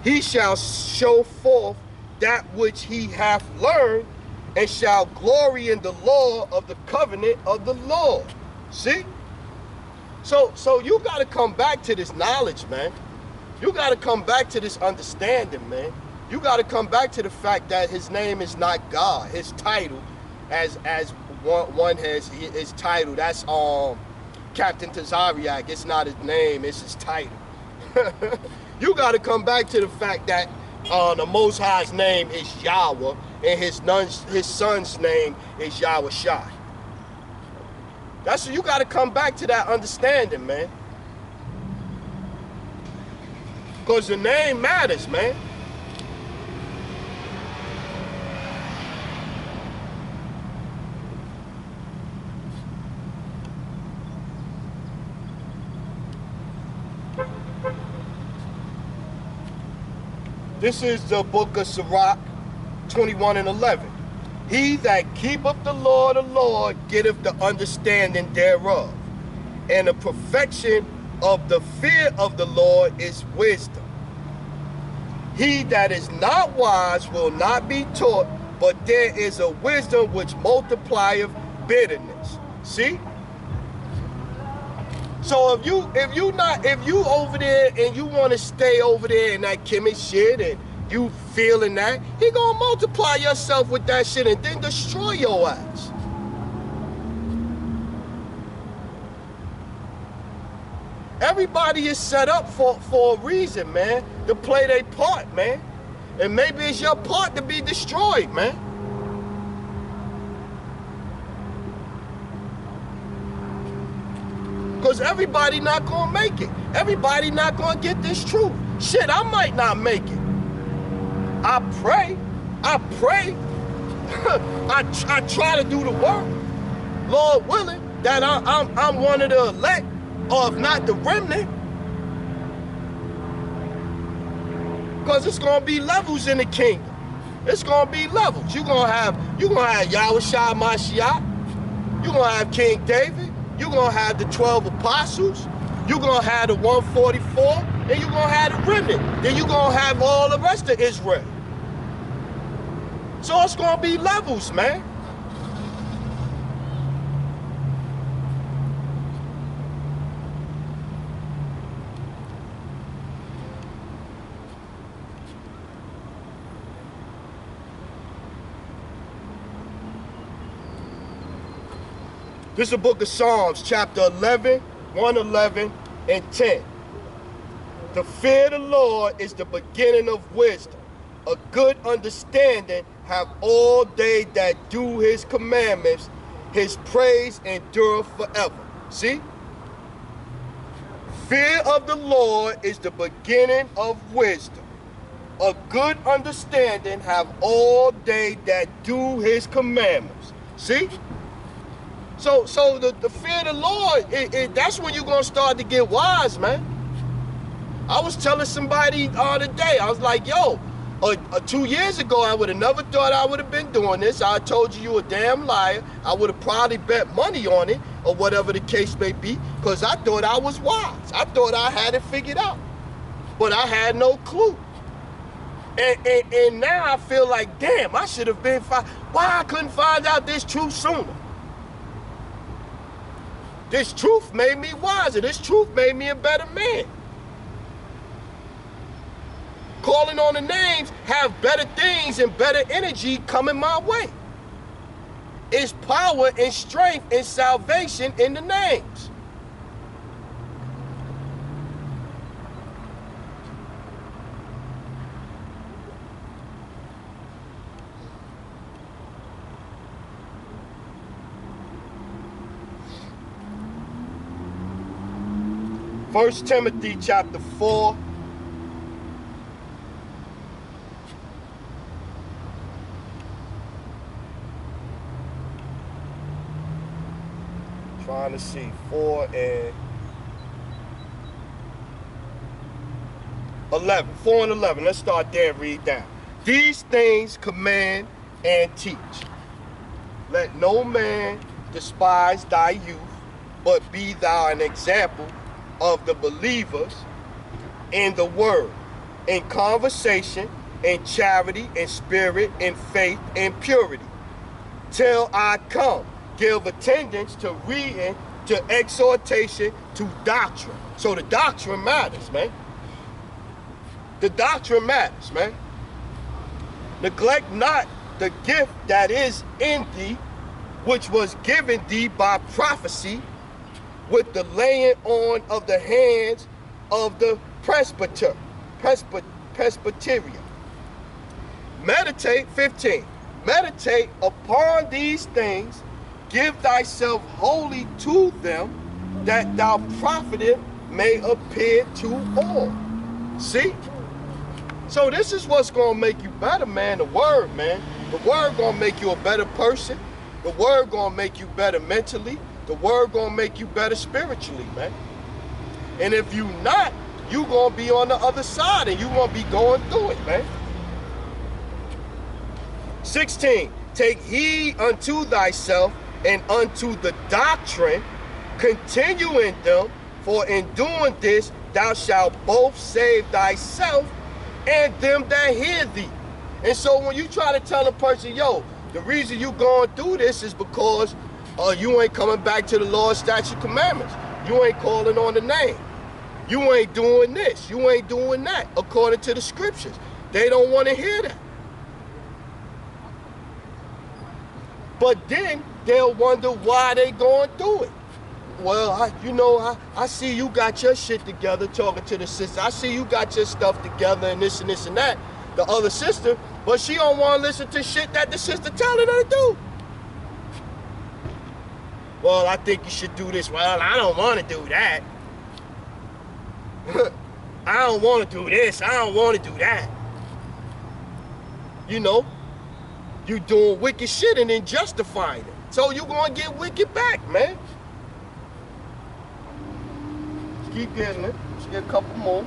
He shall show forth that which he hath learned, and shall glory in the law of the covenant of the Lord. See? So you got to come back to this knowledge, man. You got to come back to this understanding, man. You got to come back to the fact that his name is not God. His title, as one has his title, that's Captain Tazariak. It's not his name, it's his title. You got to come back to the fact that the Most High's name is Yahweh, and his son's name is Yahweh Shai. You got to come back to that understanding, man. Because the name matters, man. This is the book of Sirach 21:11. He that keepeth the law of the Lord getteth the understanding thereof, and the perfection of the fear of the Lord is wisdom. He that is not wise will not be taught, but there is a wisdom which multiplieth bitterness. See? So if you over there and you want to stay over there in that Kimmy shit and you feeling that, he gonna multiply yourself with that shit and then destroy your ass. Everybody is set up for a reason, man, to play their part, man. And maybe it's your part to be destroyed, man. Because everybody not gonna make it. Everybody not gonna get this truth. Shit, I might not make it. I pray. I try to do the work. Lord willing, that I'm one of the elect, or if not the remnant. Because it's gonna be levels in the kingdom. It's gonna be levels. You're gonna have Yahweh Shai Mashiach. You're gonna have King David. You're gonna have the 12 apostles. You're gonna have the 144, and you're gonna have the remnant. Then you're gonna have all the rest of Israel. So it's gonna be levels, man. This is the book of Psalms, chapter 11, 111, and 10. The fear of the Lord is the beginning of wisdom. A good understanding have all they that do his commandments. His praise endureth forever. See? Fear of the Lord is the beginning of wisdom. A good understanding have all they that do his commandments. See? So the fear of the Lord, that's when you're going to start to get wise, man. I was telling somebody the other day, I was like, yo, 2 years ago, I would have never thought I would have been doing this. I told you a damn liar. I would have probably bet money on it or whatever the case may be, because I thought I was wise. I thought I had it figured out, but I had no clue. And now I feel like, damn, I should have been why I couldn't find out this truth sooner? This truth made me wiser. This truth made me a better man. Calling on the names have better things and better energy coming my way. It's power and strength and salvation in the names. First Timothy chapter 4. Trying to see 4 and 11. 4 and 11. Let's start there and read down. These things command and teach. Let no man despise thy youth, but be thou an example of the believers in the word, in conversation, in charity, in spirit, in faith, in purity. Till I come, give attendance to reading, to exhortation, to doctrine. So the doctrine matters, man. The doctrine matters, man. Neglect not the gift that is in thee, which was given thee by prophecy, with the laying on of the hands of the presbyterian. Meditate, 15. Meditate upon these things, give thyself wholly to them, that thou profiteth may appear to all. See? So this is what's going to make you better, man. The word, man. The word going to make you a better person. The word going to make you better mentally. The word going to make you better spiritually, man. And if you not, you going to be on the other side and you going to be going through it, man. 16. Take heed unto thyself and unto the doctrine. Continue in them, for in doing this thou shalt both save thyself and them that hear thee. And so when you try to tell a person, yo, the reason you going through this is because you ain't coming back to the law, statute, commandments. You ain't calling on the name. You ain't doing this. You ain't doing that according to the scriptures. They don't want to hear that. But then they'll wonder why they going through it. Well, I see you got your shit together talking to the sister. I see you got your stuff together and this and this and that. The other sister, but she don't want to listen to shit that the sister telling her to do. Well, I think you should do this. Well, I don't want to do that. I don't want to do this. I don't want to do that. You know, you doing wicked shit and then justifying it. So you going to get wicked back, man. Let's keep getting it. Let's get a couple more.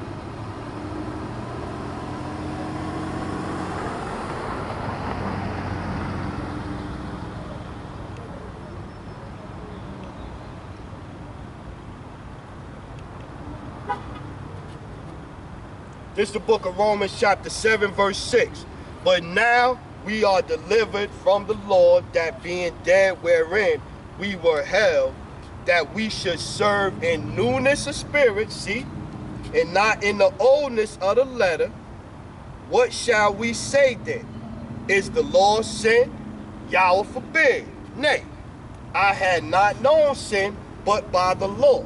This is the book of Romans chapter 7 verse 6. But now we are delivered from the Lord, that being dead wherein we were held, that we should serve in newness of spirit, see, and not in the oldness of the letter. What shall we say then? Is the law sin? Yahweh forbid. Nay, I had not known sin but by the law.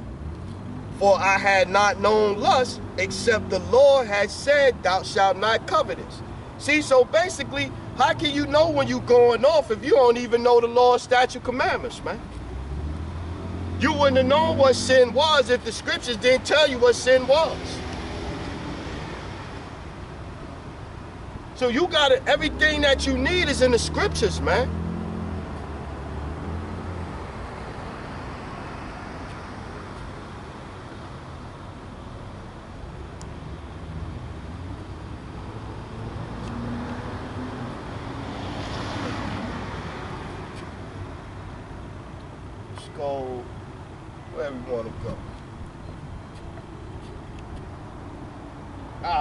For I had not known lust, except the Lord had said, thou shalt not covet. See, so basically, how can you know when you're going off if you don't even know the law, statute, commandments, man? You wouldn't have known what sin was if the scriptures didn't tell you what sin was. So you got it, everything that you need is in the scriptures, man. go where we want to go.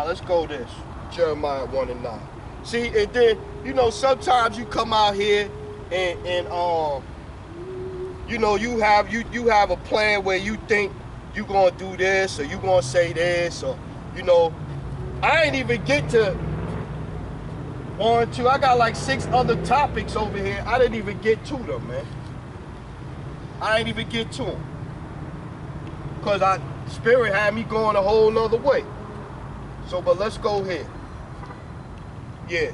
Let's go this. Jeremiah 1 and 9. See, and then, you know, sometimes you come out here and you know, you have a plan where you think you gonna do this or you gonna say this, or, you know, I ain't even get to 1, 2. I got like 6 other topics over here. I didn't even get to them, man. I ain't even get to them. Because Spirit had me going a whole nother way. So, but let's go here. Yeah.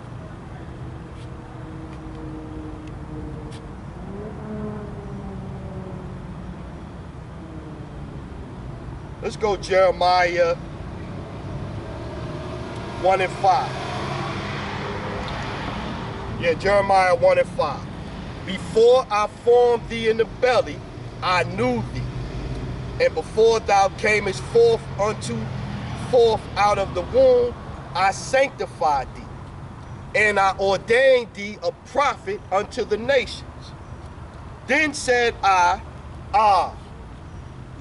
Let's go Jeremiah 1 and 5. Yeah, Jeremiah 1 and 5. Before I formed thee in the belly, I knew thee. And before thou camest forth out of the womb, I sanctified thee. And I ordained thee a prophet unto the nations. Then said I,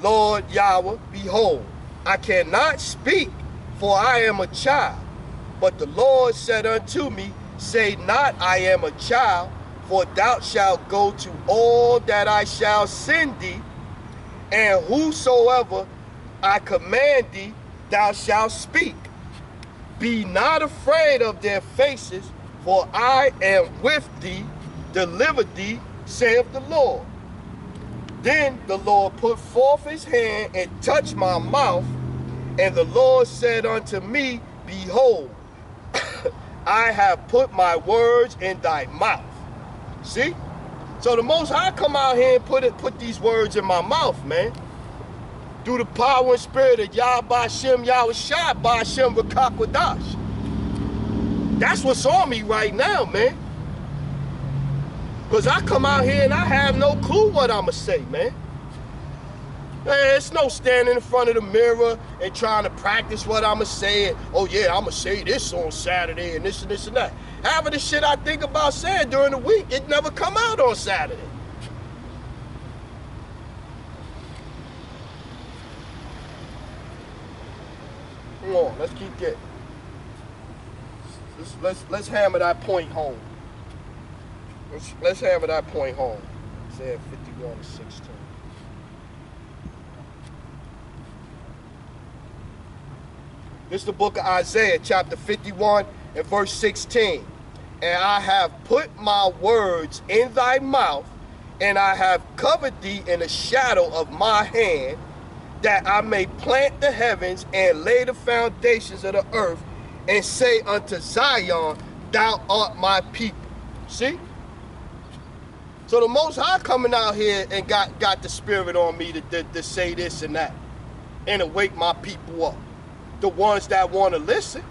Lord Yahweh, behold, I cannot speak, for I am a child. But the Lord said unto me, say not, I am a child, for thou shalt go to all that I shall send thee, and whosoever I command thee, thou shalt speak. Be not afraid of their faces, for I am with thee, deliver thee, saith the Lord. Then the Lord put forth his hand and touched my mouth, and the Lord said unto me, behold, I have put my words in thy mouth. See? So the Most High come out here and put these words in my mouth, man. Through the power and spirit of Yah B'Shem Yahushua B'Shem V'Kakwadash. That's what's on me right now, man. Because I come out here and I have no clue what I'm going to say, man. It's no standing in front of the mirror and trying to practice what I'm going to say. Oh, yeah, I'm going to say this on Saturday and this and this and that. Half of the shit I think about saying during the week, it never come out on Saturday. Come on, let's keep getting. Let's hammer that point home. Let's hammer that point home. Isaiah 51 and 16. This is the book of Isaiah, chapter 51 and verse 16. And I have put my words in thy mouth, and I have covered thee in the shadow of my hand, that I may plant the heavens and lay the foundations of the earth, and say unto Zion, thou art my people. See? So the Most High coming out here and got the spirit on me to say this and that, and to wake my people up. The ones that want to listen.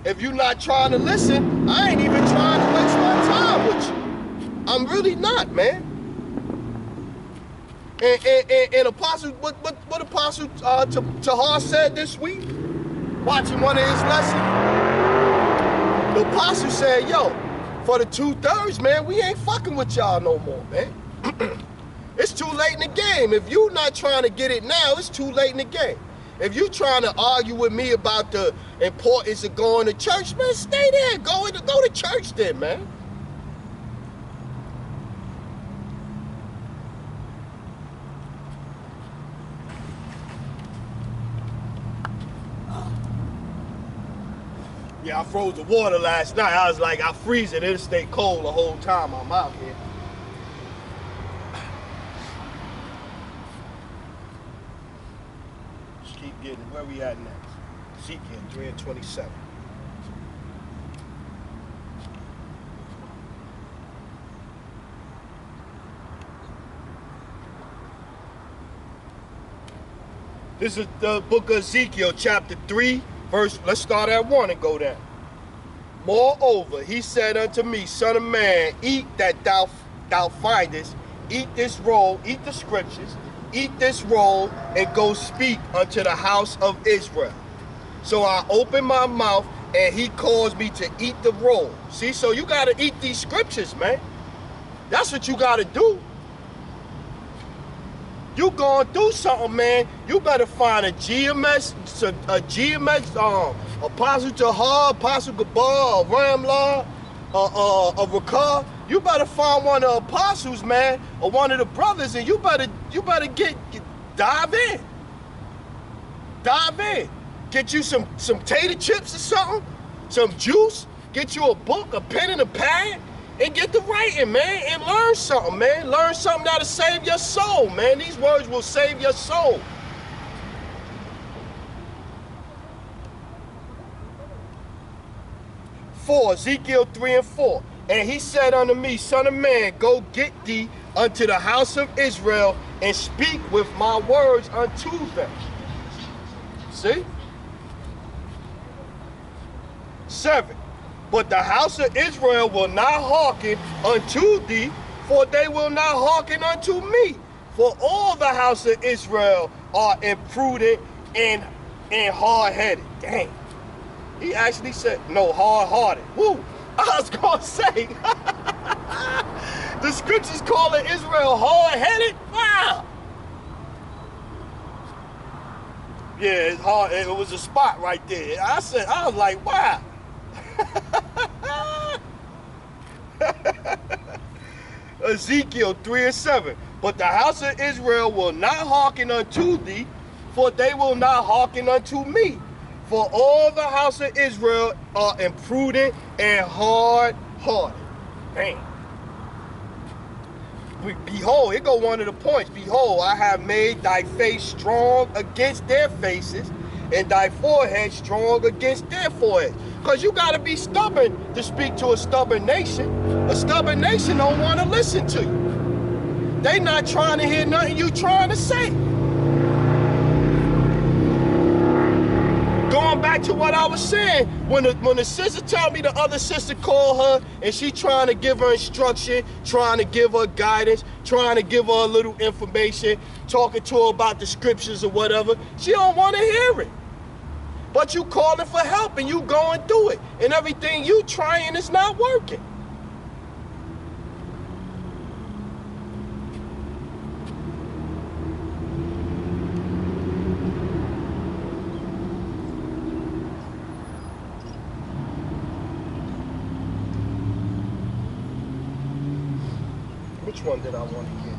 If you're not trying to listen, I ain't even trying to waste my time with you. I'm really not, man. And Apostle, what Apostle Tahar said this week, watching one of his lessons, the Apostle said, yo, for the 2/3, man, we ain't fucking with y'all no more, man. It's too late in the game. If you not trying to get it now, it's too late in the game. If you trying to argue with me about the importance of going to church, man, stay there. Go to church then, man. Yeah, I froze the water last night. I was like, I freeze it. It'll stay cold the whole time I'm out here. Just keep getting, where we at next? Ezekiel 3 and 27. This is the book of Ezekiel, chapter 3, verse, let's start at 1 and go down. Moreover, he said unto me, son of man, eat that thou findest, eat this roll, eat the scriptures, eat this roll, and go speak unto the house of Israel. So I opened my mouth, and he caused me to eat the roll. See, so you got to eat these scriptures, man. That's what you got to do. you going through something, man, you better find a GMS, Apostle Tahar, Apostle Gabar, a Ramlah, a Rakar. You better find one of the apostles, man, or one of the brothers, and you better dive in. Dive in. Get you some tater chips or something, some juice, get you a book, a pen and a pad, and get to writing, man, and learn something, man. Learn something that'll save your soul, man. These words will save your soul. Ezekiel 3 and 4. And he said unto me, Son of man, go get thee unto the house of Israel, and speak with my words unto them. See? 7. But the house of Israel will not hearken unto thee, for they will not hearken unto me. For all the house of Israel are imprudent and hard-headed. Dang. He actually said, no, hard-hearted. Woo. I was going to say, the scriptures calling Israel hard-headed? Wow. Yeah, it's hard. It was a spot right there. I was like, wow. Ezekiel 3 and 7. But the house of Israel will not hearken unto thee, for they will not hearken unto me. For all the house of Israel are imprudent and hard-hearted. Man. Behold, here go one of the points. Behold, I have made thy face strong against their faces, and thy forehead strong against their foreheads. Because you got to be stubborn to speak to a stubborn nation. A stubborn nation don't want to listen to you. They not trying to hear nothing you trying to say. Going back to what I was saying, when the sister told me the other sister called her and she trying to give her instruction, trying to give her guidance, trying to give her a little information, talking to her about the scriptures or whatever, she don't want to hear it. But you calling for help and you going through it, and everything you trying is not working. Which one did I want to get?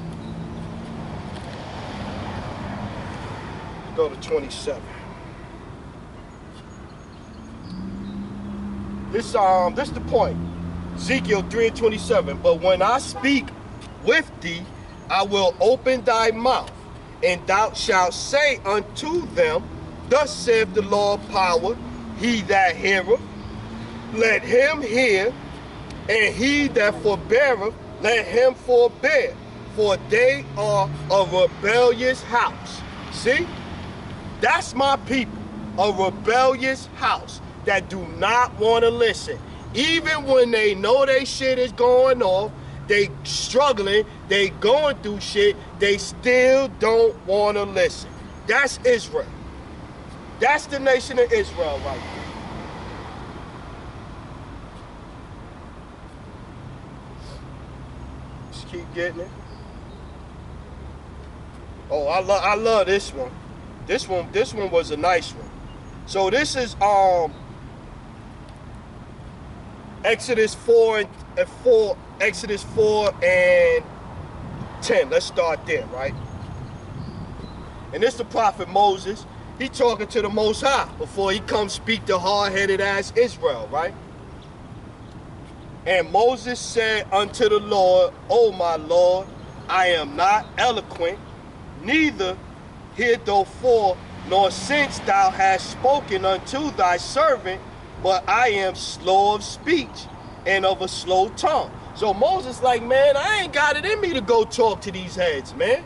Go to 27. This the point. Ezekiel 3 and 27. But when I speak with thee, I will open thy mouth, and thou shalt say unto them, Thus saith the Lord power, he that heareth, let him hear, and he that forbeareth, let him forbear, for they are a rebellious house. See? That's my people, a rebellious house that do not want to listen. Even when they know they shit is going off, they struggling, they going through shit, they still don't want to listen. That's Israel. That's the nation of Israel right there. Keep getting it. Oh, I love this one. This one was a nice one. So this is Exodus 4 and 10. Let's start there, right? And this the prophet Moses. He talking to the Most High before he comes speak to hard-headed ass Israel, right? And Moses said unto the Lord, O my Lord, I am not eloquent, neither heretofore nor since thou hast spoken unto thy servant, but I am slow of speech and of a slow tongue. So Moses like, man, I ain't got it in me to go talk to these heads, man.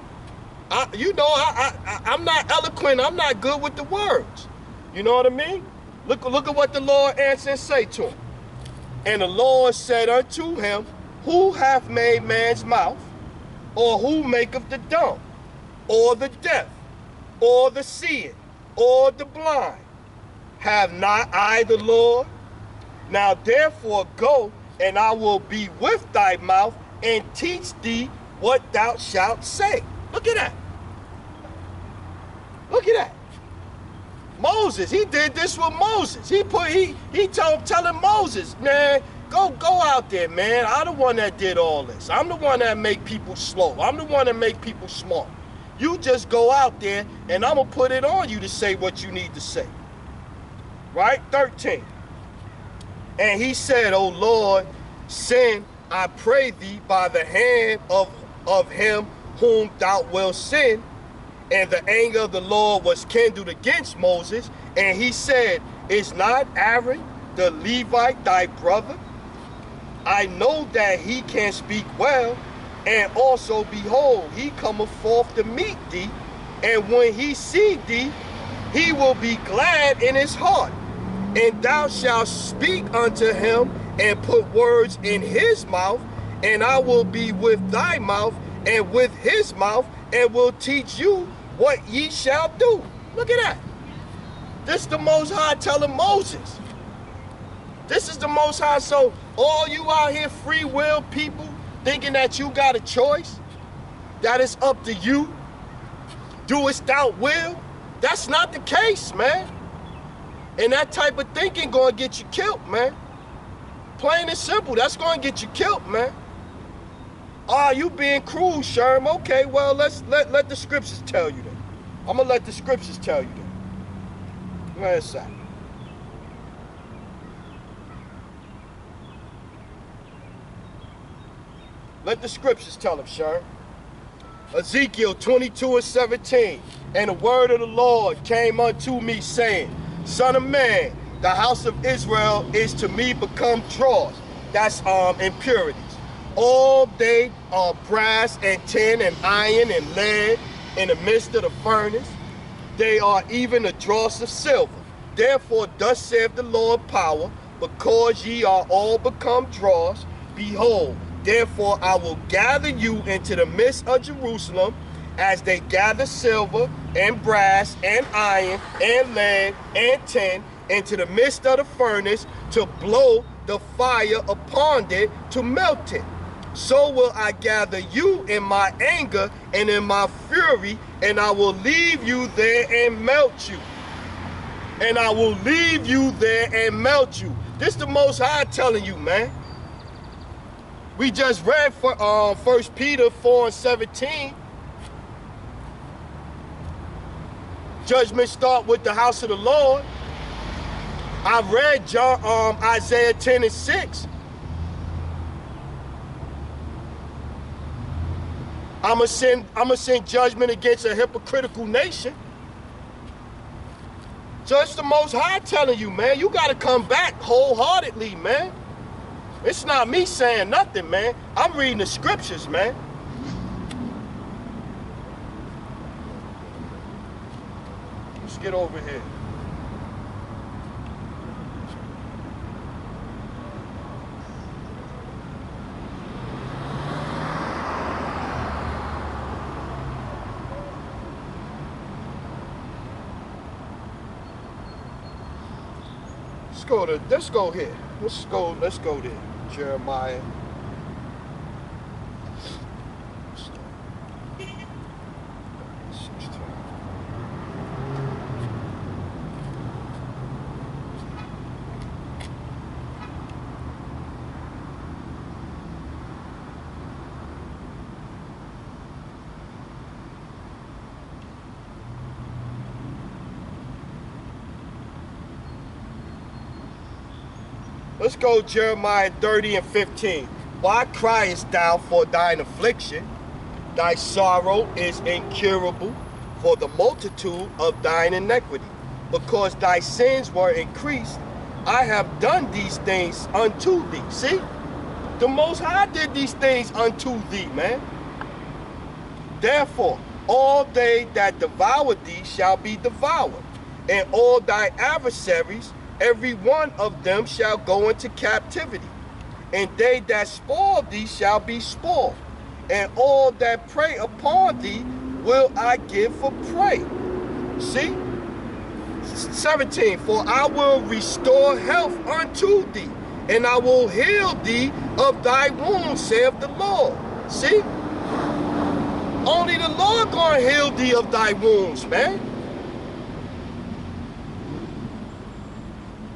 I'm not eloquent. I'm not good with the words. You know what I mean? Look at what the Lord answered and say to him. And the Lord said unto him, Who hath made man's mouth? Or who maketh the dumb? Or the deaf? Or the seeing? Or the blind? Have not I the Lord? Now therefore go, and I will be with thy mouth, and teach thee what thou shalt say. Look at that. Look at that. Moses, he did this with Moses. Telling Moses, man, go out there, man. I'm the one that did all this. I'm the one that make people slow. I'm the one that make people smart. You just go out there and I'm going to put it on you to say what you need to say. Right? 13. And he said, O Lord, send, I pray thee, by the hand of him whom thou wilt send. And the anger of the Lord was kindled against Moses. And he said, is not Aaron the Levite thy brother? I know that he can speak well. And also, behold, he cometh forth to meet thee. And when he see thee, he will be glad in his heart. And thou shalt speak unto him and put words in his mouth. And I will be with thy mouth and with his mouth, and will teach you what ye shall do. Look at that. This is the Most High telling Moses. This is the Most High. So all you out here free will people thinking that you got a choice, that it's up to you, doest thou will, that's not the case, man. And that type of thinking gonna get you killed, man. Plain and simple, that's gonna get you killed, man. You being cruel, Sherm. Okay, well, let the scriptures tell you that. I'm gonna let the scriptures tell you that. Where is that? Let the scriptures tell him, Sherm. Ezekiel 22:17. And the word of the Lord came unto me, saying, Son of man, the house of Israel is to me become dross. That's impurities. All they are brass and tin and iron and lead in the midst of the furnace. They are even a dross of silver. Therefore, thus saith the Lord power, because ye are all become dross, behold, therefore I will gather you into the midst of Jerusalem, as they gather silver and brass and iron and lead and tin into the midst of the furnace, to blow the fire upon it, to melt it. So will I gather you in my anger and in my fury, and I will leave you there and melt you. And I will leave you there and melt you. This the Most High telling you, man. We just read for 1 Peter 4:17. Judgment start with the house of the Lord. I read Isaiah 10:6. I'ma send judgment against a hypocritical nation. So it's the Most High telling you, man, you gotta come back wholeheartedly, man. It's not me saying nothing, man. I'm reading the scriptures, man. Let's get over here. Let's go here. Let's go there. Jeremiah. Let's go Jeremiah 30:15. Why criest thou for thine affliction? Thy sorrow is incurable for the multitude of thine iniquity. Because thy sins were increased, I have done these things unto thee. See? The Most High did these things unto thee, man. Therefore, all they that devour thee shall be devoured, and all thy adversaries, every one of them shall go into captivity, and they that spoil thee shall be spoiled, and all that prey upon thee will I give for prey. See? 17, for I will restore health unto thee, and I will heal thee of thy wounds, saith the Lord. See? Only the Lord gonna heal thee of thy wounds, man.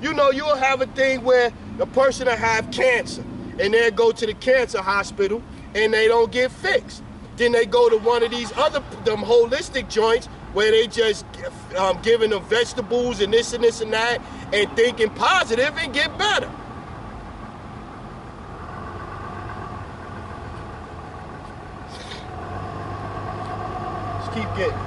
You know, you'll have a thing where the person will have cancer and they'll go to the cancer hospital and they don't get fixed. Then they go to one of these other them holistic joints where they just giving them vegetables and this and this and that and thinking positive and get better. Let's keep getting.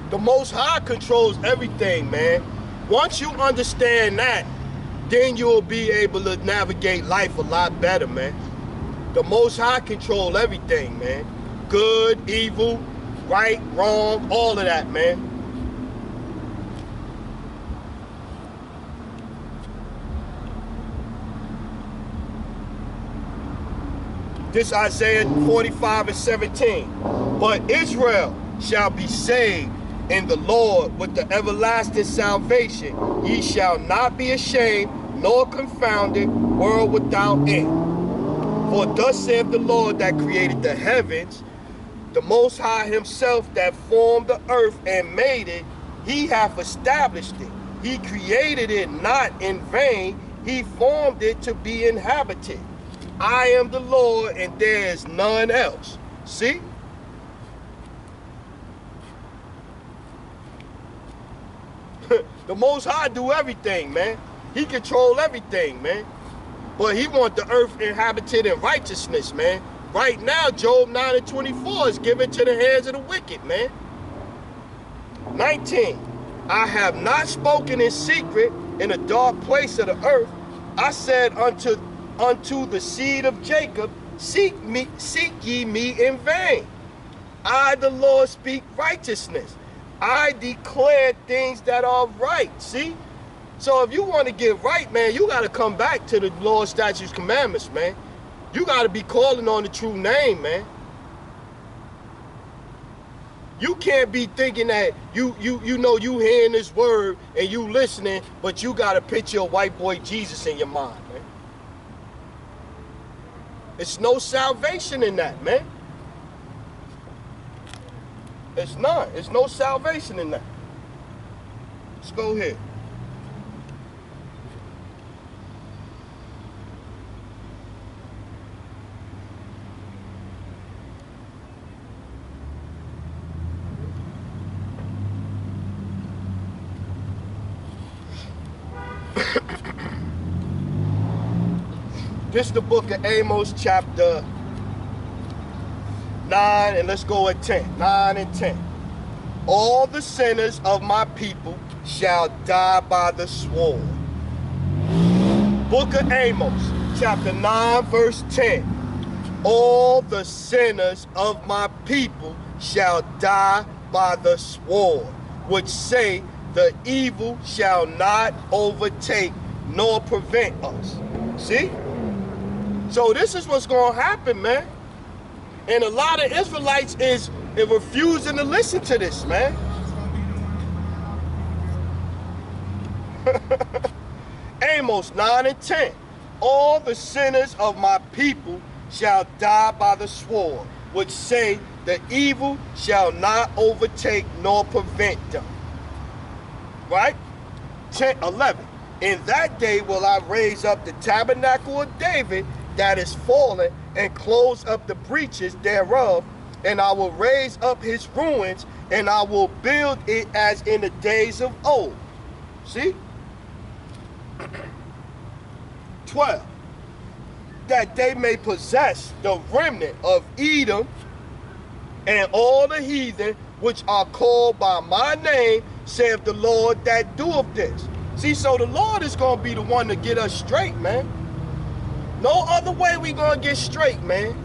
The Most High controls everything, man. Once you understand that, then you'll be able to navigate life a lot better, man. The Most High control everything, man. Good, evil, right, wrong, all of that, man. This Isaiah 45:17. But Israel shall be saved in the Lord with the everlasting salvation. Ye shall not be ashamed nor confounded, world without end. For thus saith the Lord that created the heavens, the Most High himself that formed the earth and made it, he hath established it. He created it not in vain, he formed it to be inhabited. I am the Lord and there is none else. See? The Most High do everything, man. He control everything, man. But he want the earth inhabited in righteousness, man. Right now, Job 9:24 is given to the hands of the wicked, man. 19. I have not spoken in secret in a dark place of the earth. I said unto the seed of Jacob, seek ye me in vain. I, the Lord, speak righteousness. I declare things that are right. See? So if you want to get right, man, you got to come back to the Lord, statutes, commandments, man. You got to be calling on the true name, man. You can't be thinking that you know you hearing this word and you listening, but you got a picture of white boy Jesus in your mind, man. It's no salvation in that, man. It's none. It's no salvation in that. Let's go here. This is the book of Amos chapter 9, and let's go at 10. 9 and 10. All the sinners of my people shall die by the sword. Book of Amos, chapter 9, verse 10. All the sinners of my people shall die by the sword, which say the evil shall not overtake nor prevent us. See? So this is what's going to happen, man. And a lot of Israelites is refusing to listen to this, man. Amos 9 and 10. All the sinners of my people shall die by the sword, which say the evil shall not overtake nor prevent them. Right? 11. In that day will I raise up the tabernacle of David that is fallen, and close up the breaches thereof, and I will raise up his ruins, and I will build it as in the days of old. See? 12. That they may possess the remnant of Edom and all the heathen which are called by my name, saith the Lord that doeth this. See, so the Lord is going to be the one to get us straight, man. No other way we going to get straight, man.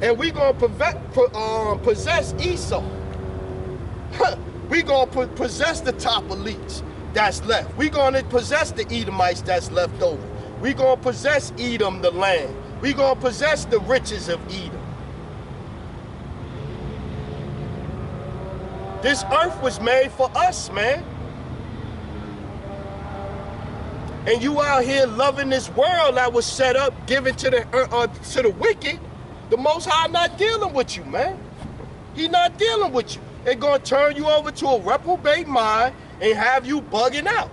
And we going to possess Esau. We going to possess the top elites that's left. We going to possess the Edomites that's left over. We going to possess Edom, the land. We going to possess the riches of Edom. This earth was made for us, man. and you out here loving this world that was set up, given to the wicked, the Most High not dealing with you, man. He not dealing with you. They're going to turn you over to a reprobate mind and have you bugging out.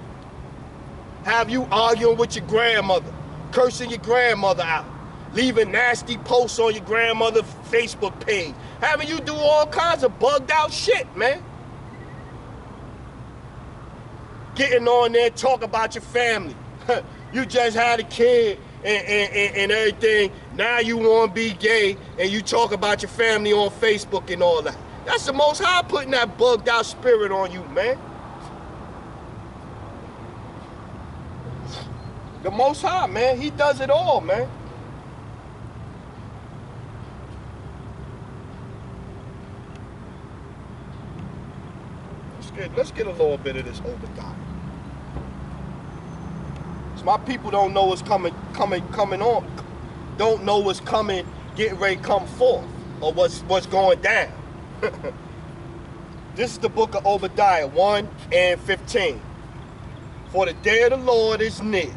Have you arguing with your grandmother, cursing your grandmother out, leaving nasty posts on your grandmother's Facebook page, having you do all kinds of bugged out shit, man. Getting on there, talk about your family. You just had a kid and everything. Now you want to be gay and you talk about your family on Facebook and all that. That's the Most High putting that bugged out spirit on you, man. The Most High, man, he does it all, man. Let's get a little bit of this Obadiah. So my people don't know what's coming on. Don't know what's coming, getting ready to come forth, or what's going down. This is the book of Obadiah 1 and 15. For the day of the Lord is near.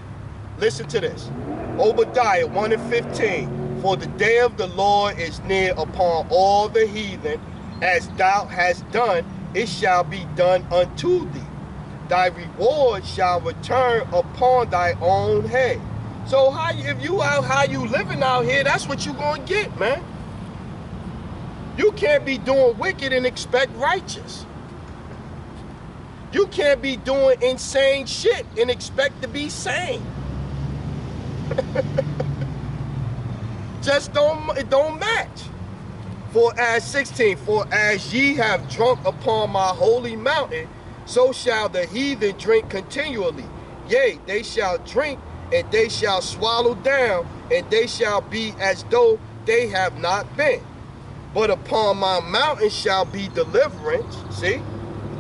Listen to this. Obadiah 1 and 15. For the day of the Lord is near upon all the heathen. As thou hast done, it shall be done unto thee. Thy reward shall return upon thy own head. So if you out how you living out here, that's what you gonna get, man. You can't be doing wicked and expect righteous. You can't be doing insane shit and expect to be sane. Just it don't match. For as ye have drunk upon my holy mountain, so shall the heathen drink continually. Yea, they shall drink, and they shall swallow down, and they shall be as though they have not been. But upon my mountain shall be deliverance, see?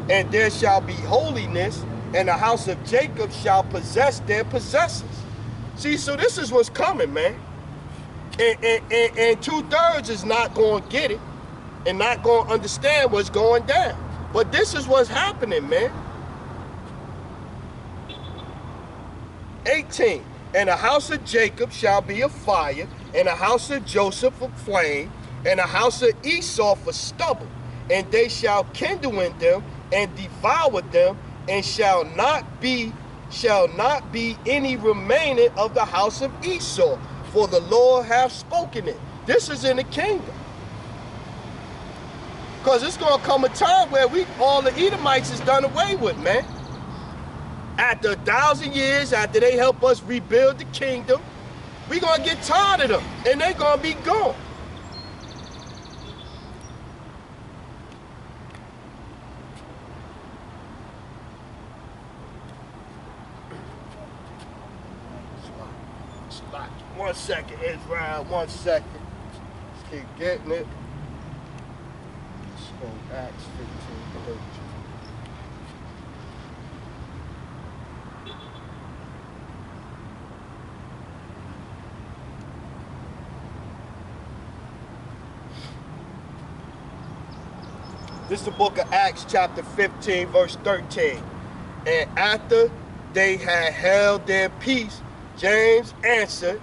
And there shall be holiness, and the house of Jacob shall possess their possessors. See, so this is what's coming, man. And 2/3 is not going to get it and not going to understand what's going down. But this is what's happening, man. 18. And the house of Jacob shall be a fire, and the house of Joseph a flame, and the house of Esau for stubble. And they shall kindle in them and devour them, and shall not be any remaining of the house of Esau, for the Lord hath spoken it. This is in the kingdom. Because it's going to come a time where all the Edomites is done away with, man. After 1,000 years, after they help us rebuild the kingdom, we're going to get tired of them, and they're going to be gone. One second, Israel, 1 second. Let's keep getting it. Let's go Acts 15:13. This is the book of Acts chapter 15, verse 13. And after they had held their peace, James answered,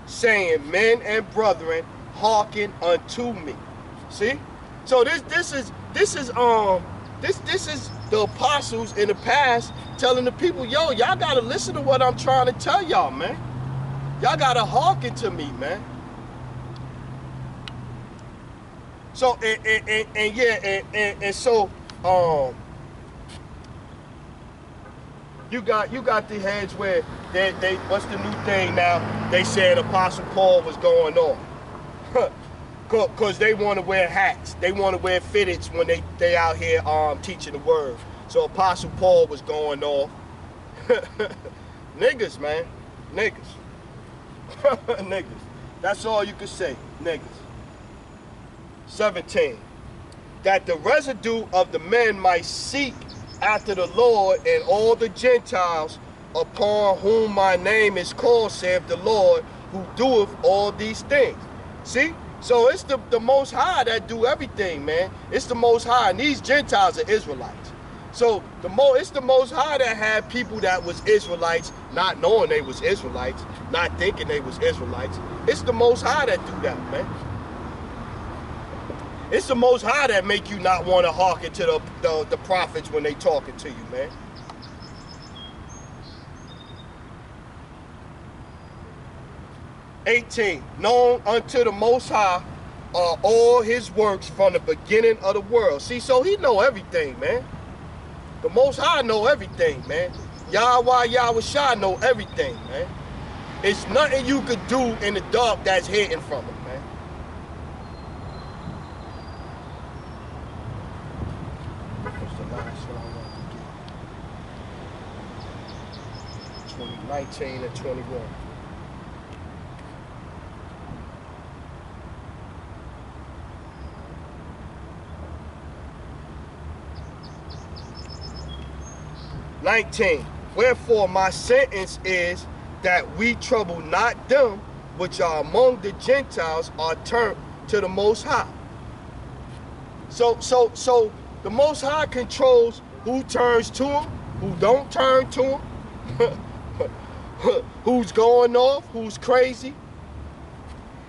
saying, men and brethren, hearken unto me. See? So this is the apostles in the past telling the people, yo, y'all gotta listen to what I'm trying to tell y'all, man. Y'all gotta hearken to me, man. So so you got the heads where they what's the new thing now? They said Apostle Paul was going on. Because they want to wear hats. They want to wear fitteds when they out here teaching the word. So Apostle Paul was going off. Niggas, man. Niggas. Niggas. That's all you can say. Niggas. 17. That the residue of the men might seek after the Lord, and all the Gentiles upon whom my name is called, saith the Lord, who doeth all these things. See? So it's the Most High that do everything, man. It's the Most High. And these Gentiles are Israelites. So it's the Most High that had people that was Israelites, not knowing they was Israelites, not thinking they was Israelites. It's the Most High that do that, man. It's the Most High that make you not want to hearken to the prophets when they talking to you, man. "18. Known unto the Most High are all his works from the beginning of the world." See, so he know everything, man. The Most High know everything, man. Yahweh Shai know everything, man. It's nothing you could do in the dark that's hidden from him, man. What's the last one I want to get? 19 and 21. "19. Wherefore my sentence is that we trouble not them which are among the Gentiles are turned to the Most High." So the Most High controls who turns to him, who don't turn to him, who's going off, who's crazy.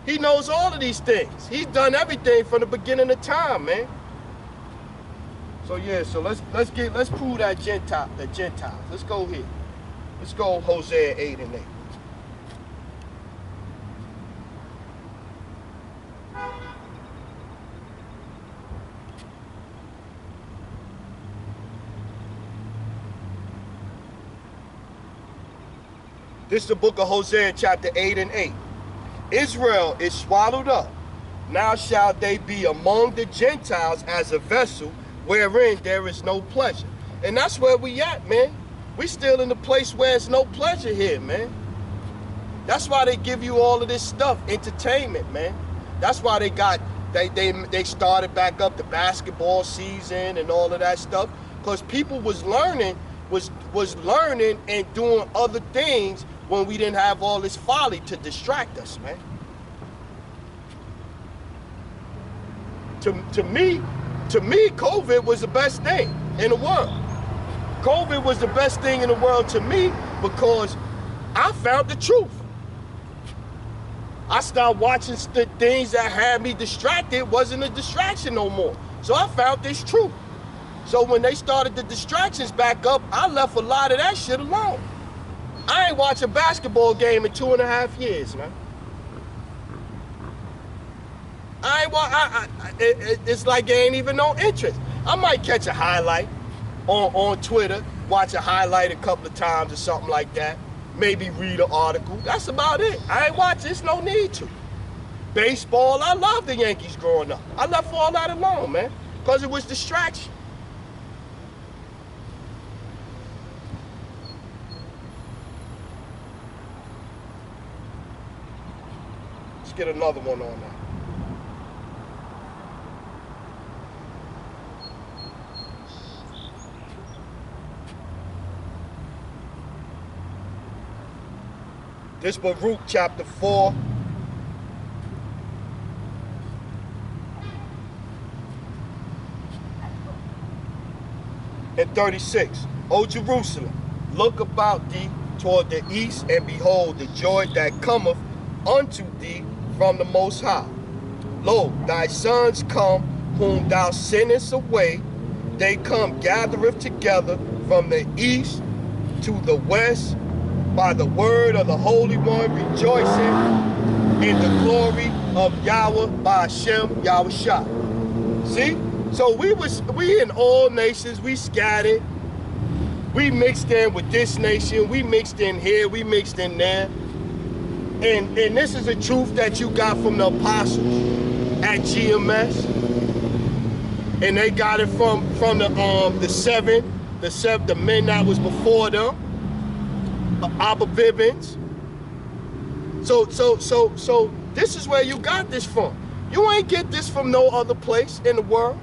He knows all of these things. He's done everything from the beginning of time, man. So yeah, so let's prove that the Gentiles. Let's go here. Let's go Hosea 8 and 8. This is the book of Hosea chapter 8 and 8. "Israel is swallowed up. Now shall they be among the Gentiles as a vessel wherein there is no pleasure." And that's where we at, man. We still in the place where there's no pleasure here, man. That's why they give you all of this stuff, entertainment, man. That's why they started back up the basketball season and all of that stuff, because people was learning and doing other things when we didn't have all this folly to distract us, man. To me, COVID was the best thing in the world. COVID was the best thing in the world to me because I found the truth. I stopped watching the things that had me distracted. It wasn't a distraction no more. So I found this truth. So when they started the distractions back up, I left a lot of that shit alone. I ain't watched a basketball game in 2.5 years, man. It's like there ain't even no interest. I might catch a highlight on Twitter, watch a highlight a couple of times or something like that. Maybe read an article. That's about it. I ain't watching. There's no need to. Baseball, I loved the Yankees growing up. I left all that alone, man, because it was distraction. Let's get another one on that. This Baruch chapter 4. And 36. "O Jerusalem, look about thee toward the east, and behold the joy that cometh unto thee from the Most High. Lo, thy sons come, whom thou sendest away. They come gathereth together from the east to the west, by the word of the Holy One, rejoicing in the glory of Yahweh by Hashem Yahweh Shai." See? So we in all nations, we scattered. We mixed in with this nation, we mixed in here, we mixed in there. And this is a truth that you got from the apostles at GMS. And they got it from the men that was before them. Abba Bibbins. So this is where you got this from. You ain't get this from no other place in the world.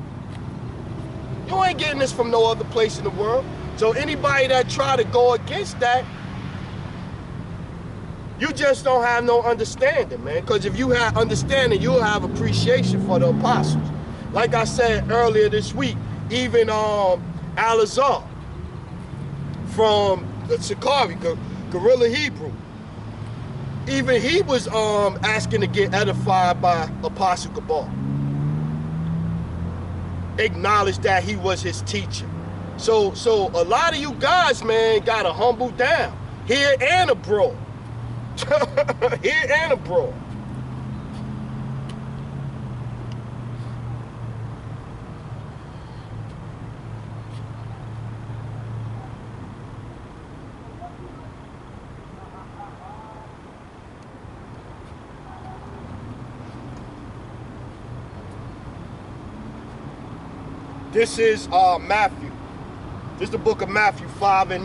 You ain't getting this from no other place in the world. So anybody that try to go against that, you just don't have no understanding, man. Because if you have understanding, you'll have appreciation for the apostles. Like I said earlier this week, even Alazar from the Sakari, Guerrilla Hebrew. Even he was asking to get edified by Apostle Cabal. Acknowledged that he was his teacher. So a lot of you guys, man, gotta humble down. Here and abroad. Here and abroad. This is Matthew. This is the book of Matthew 5 and 9.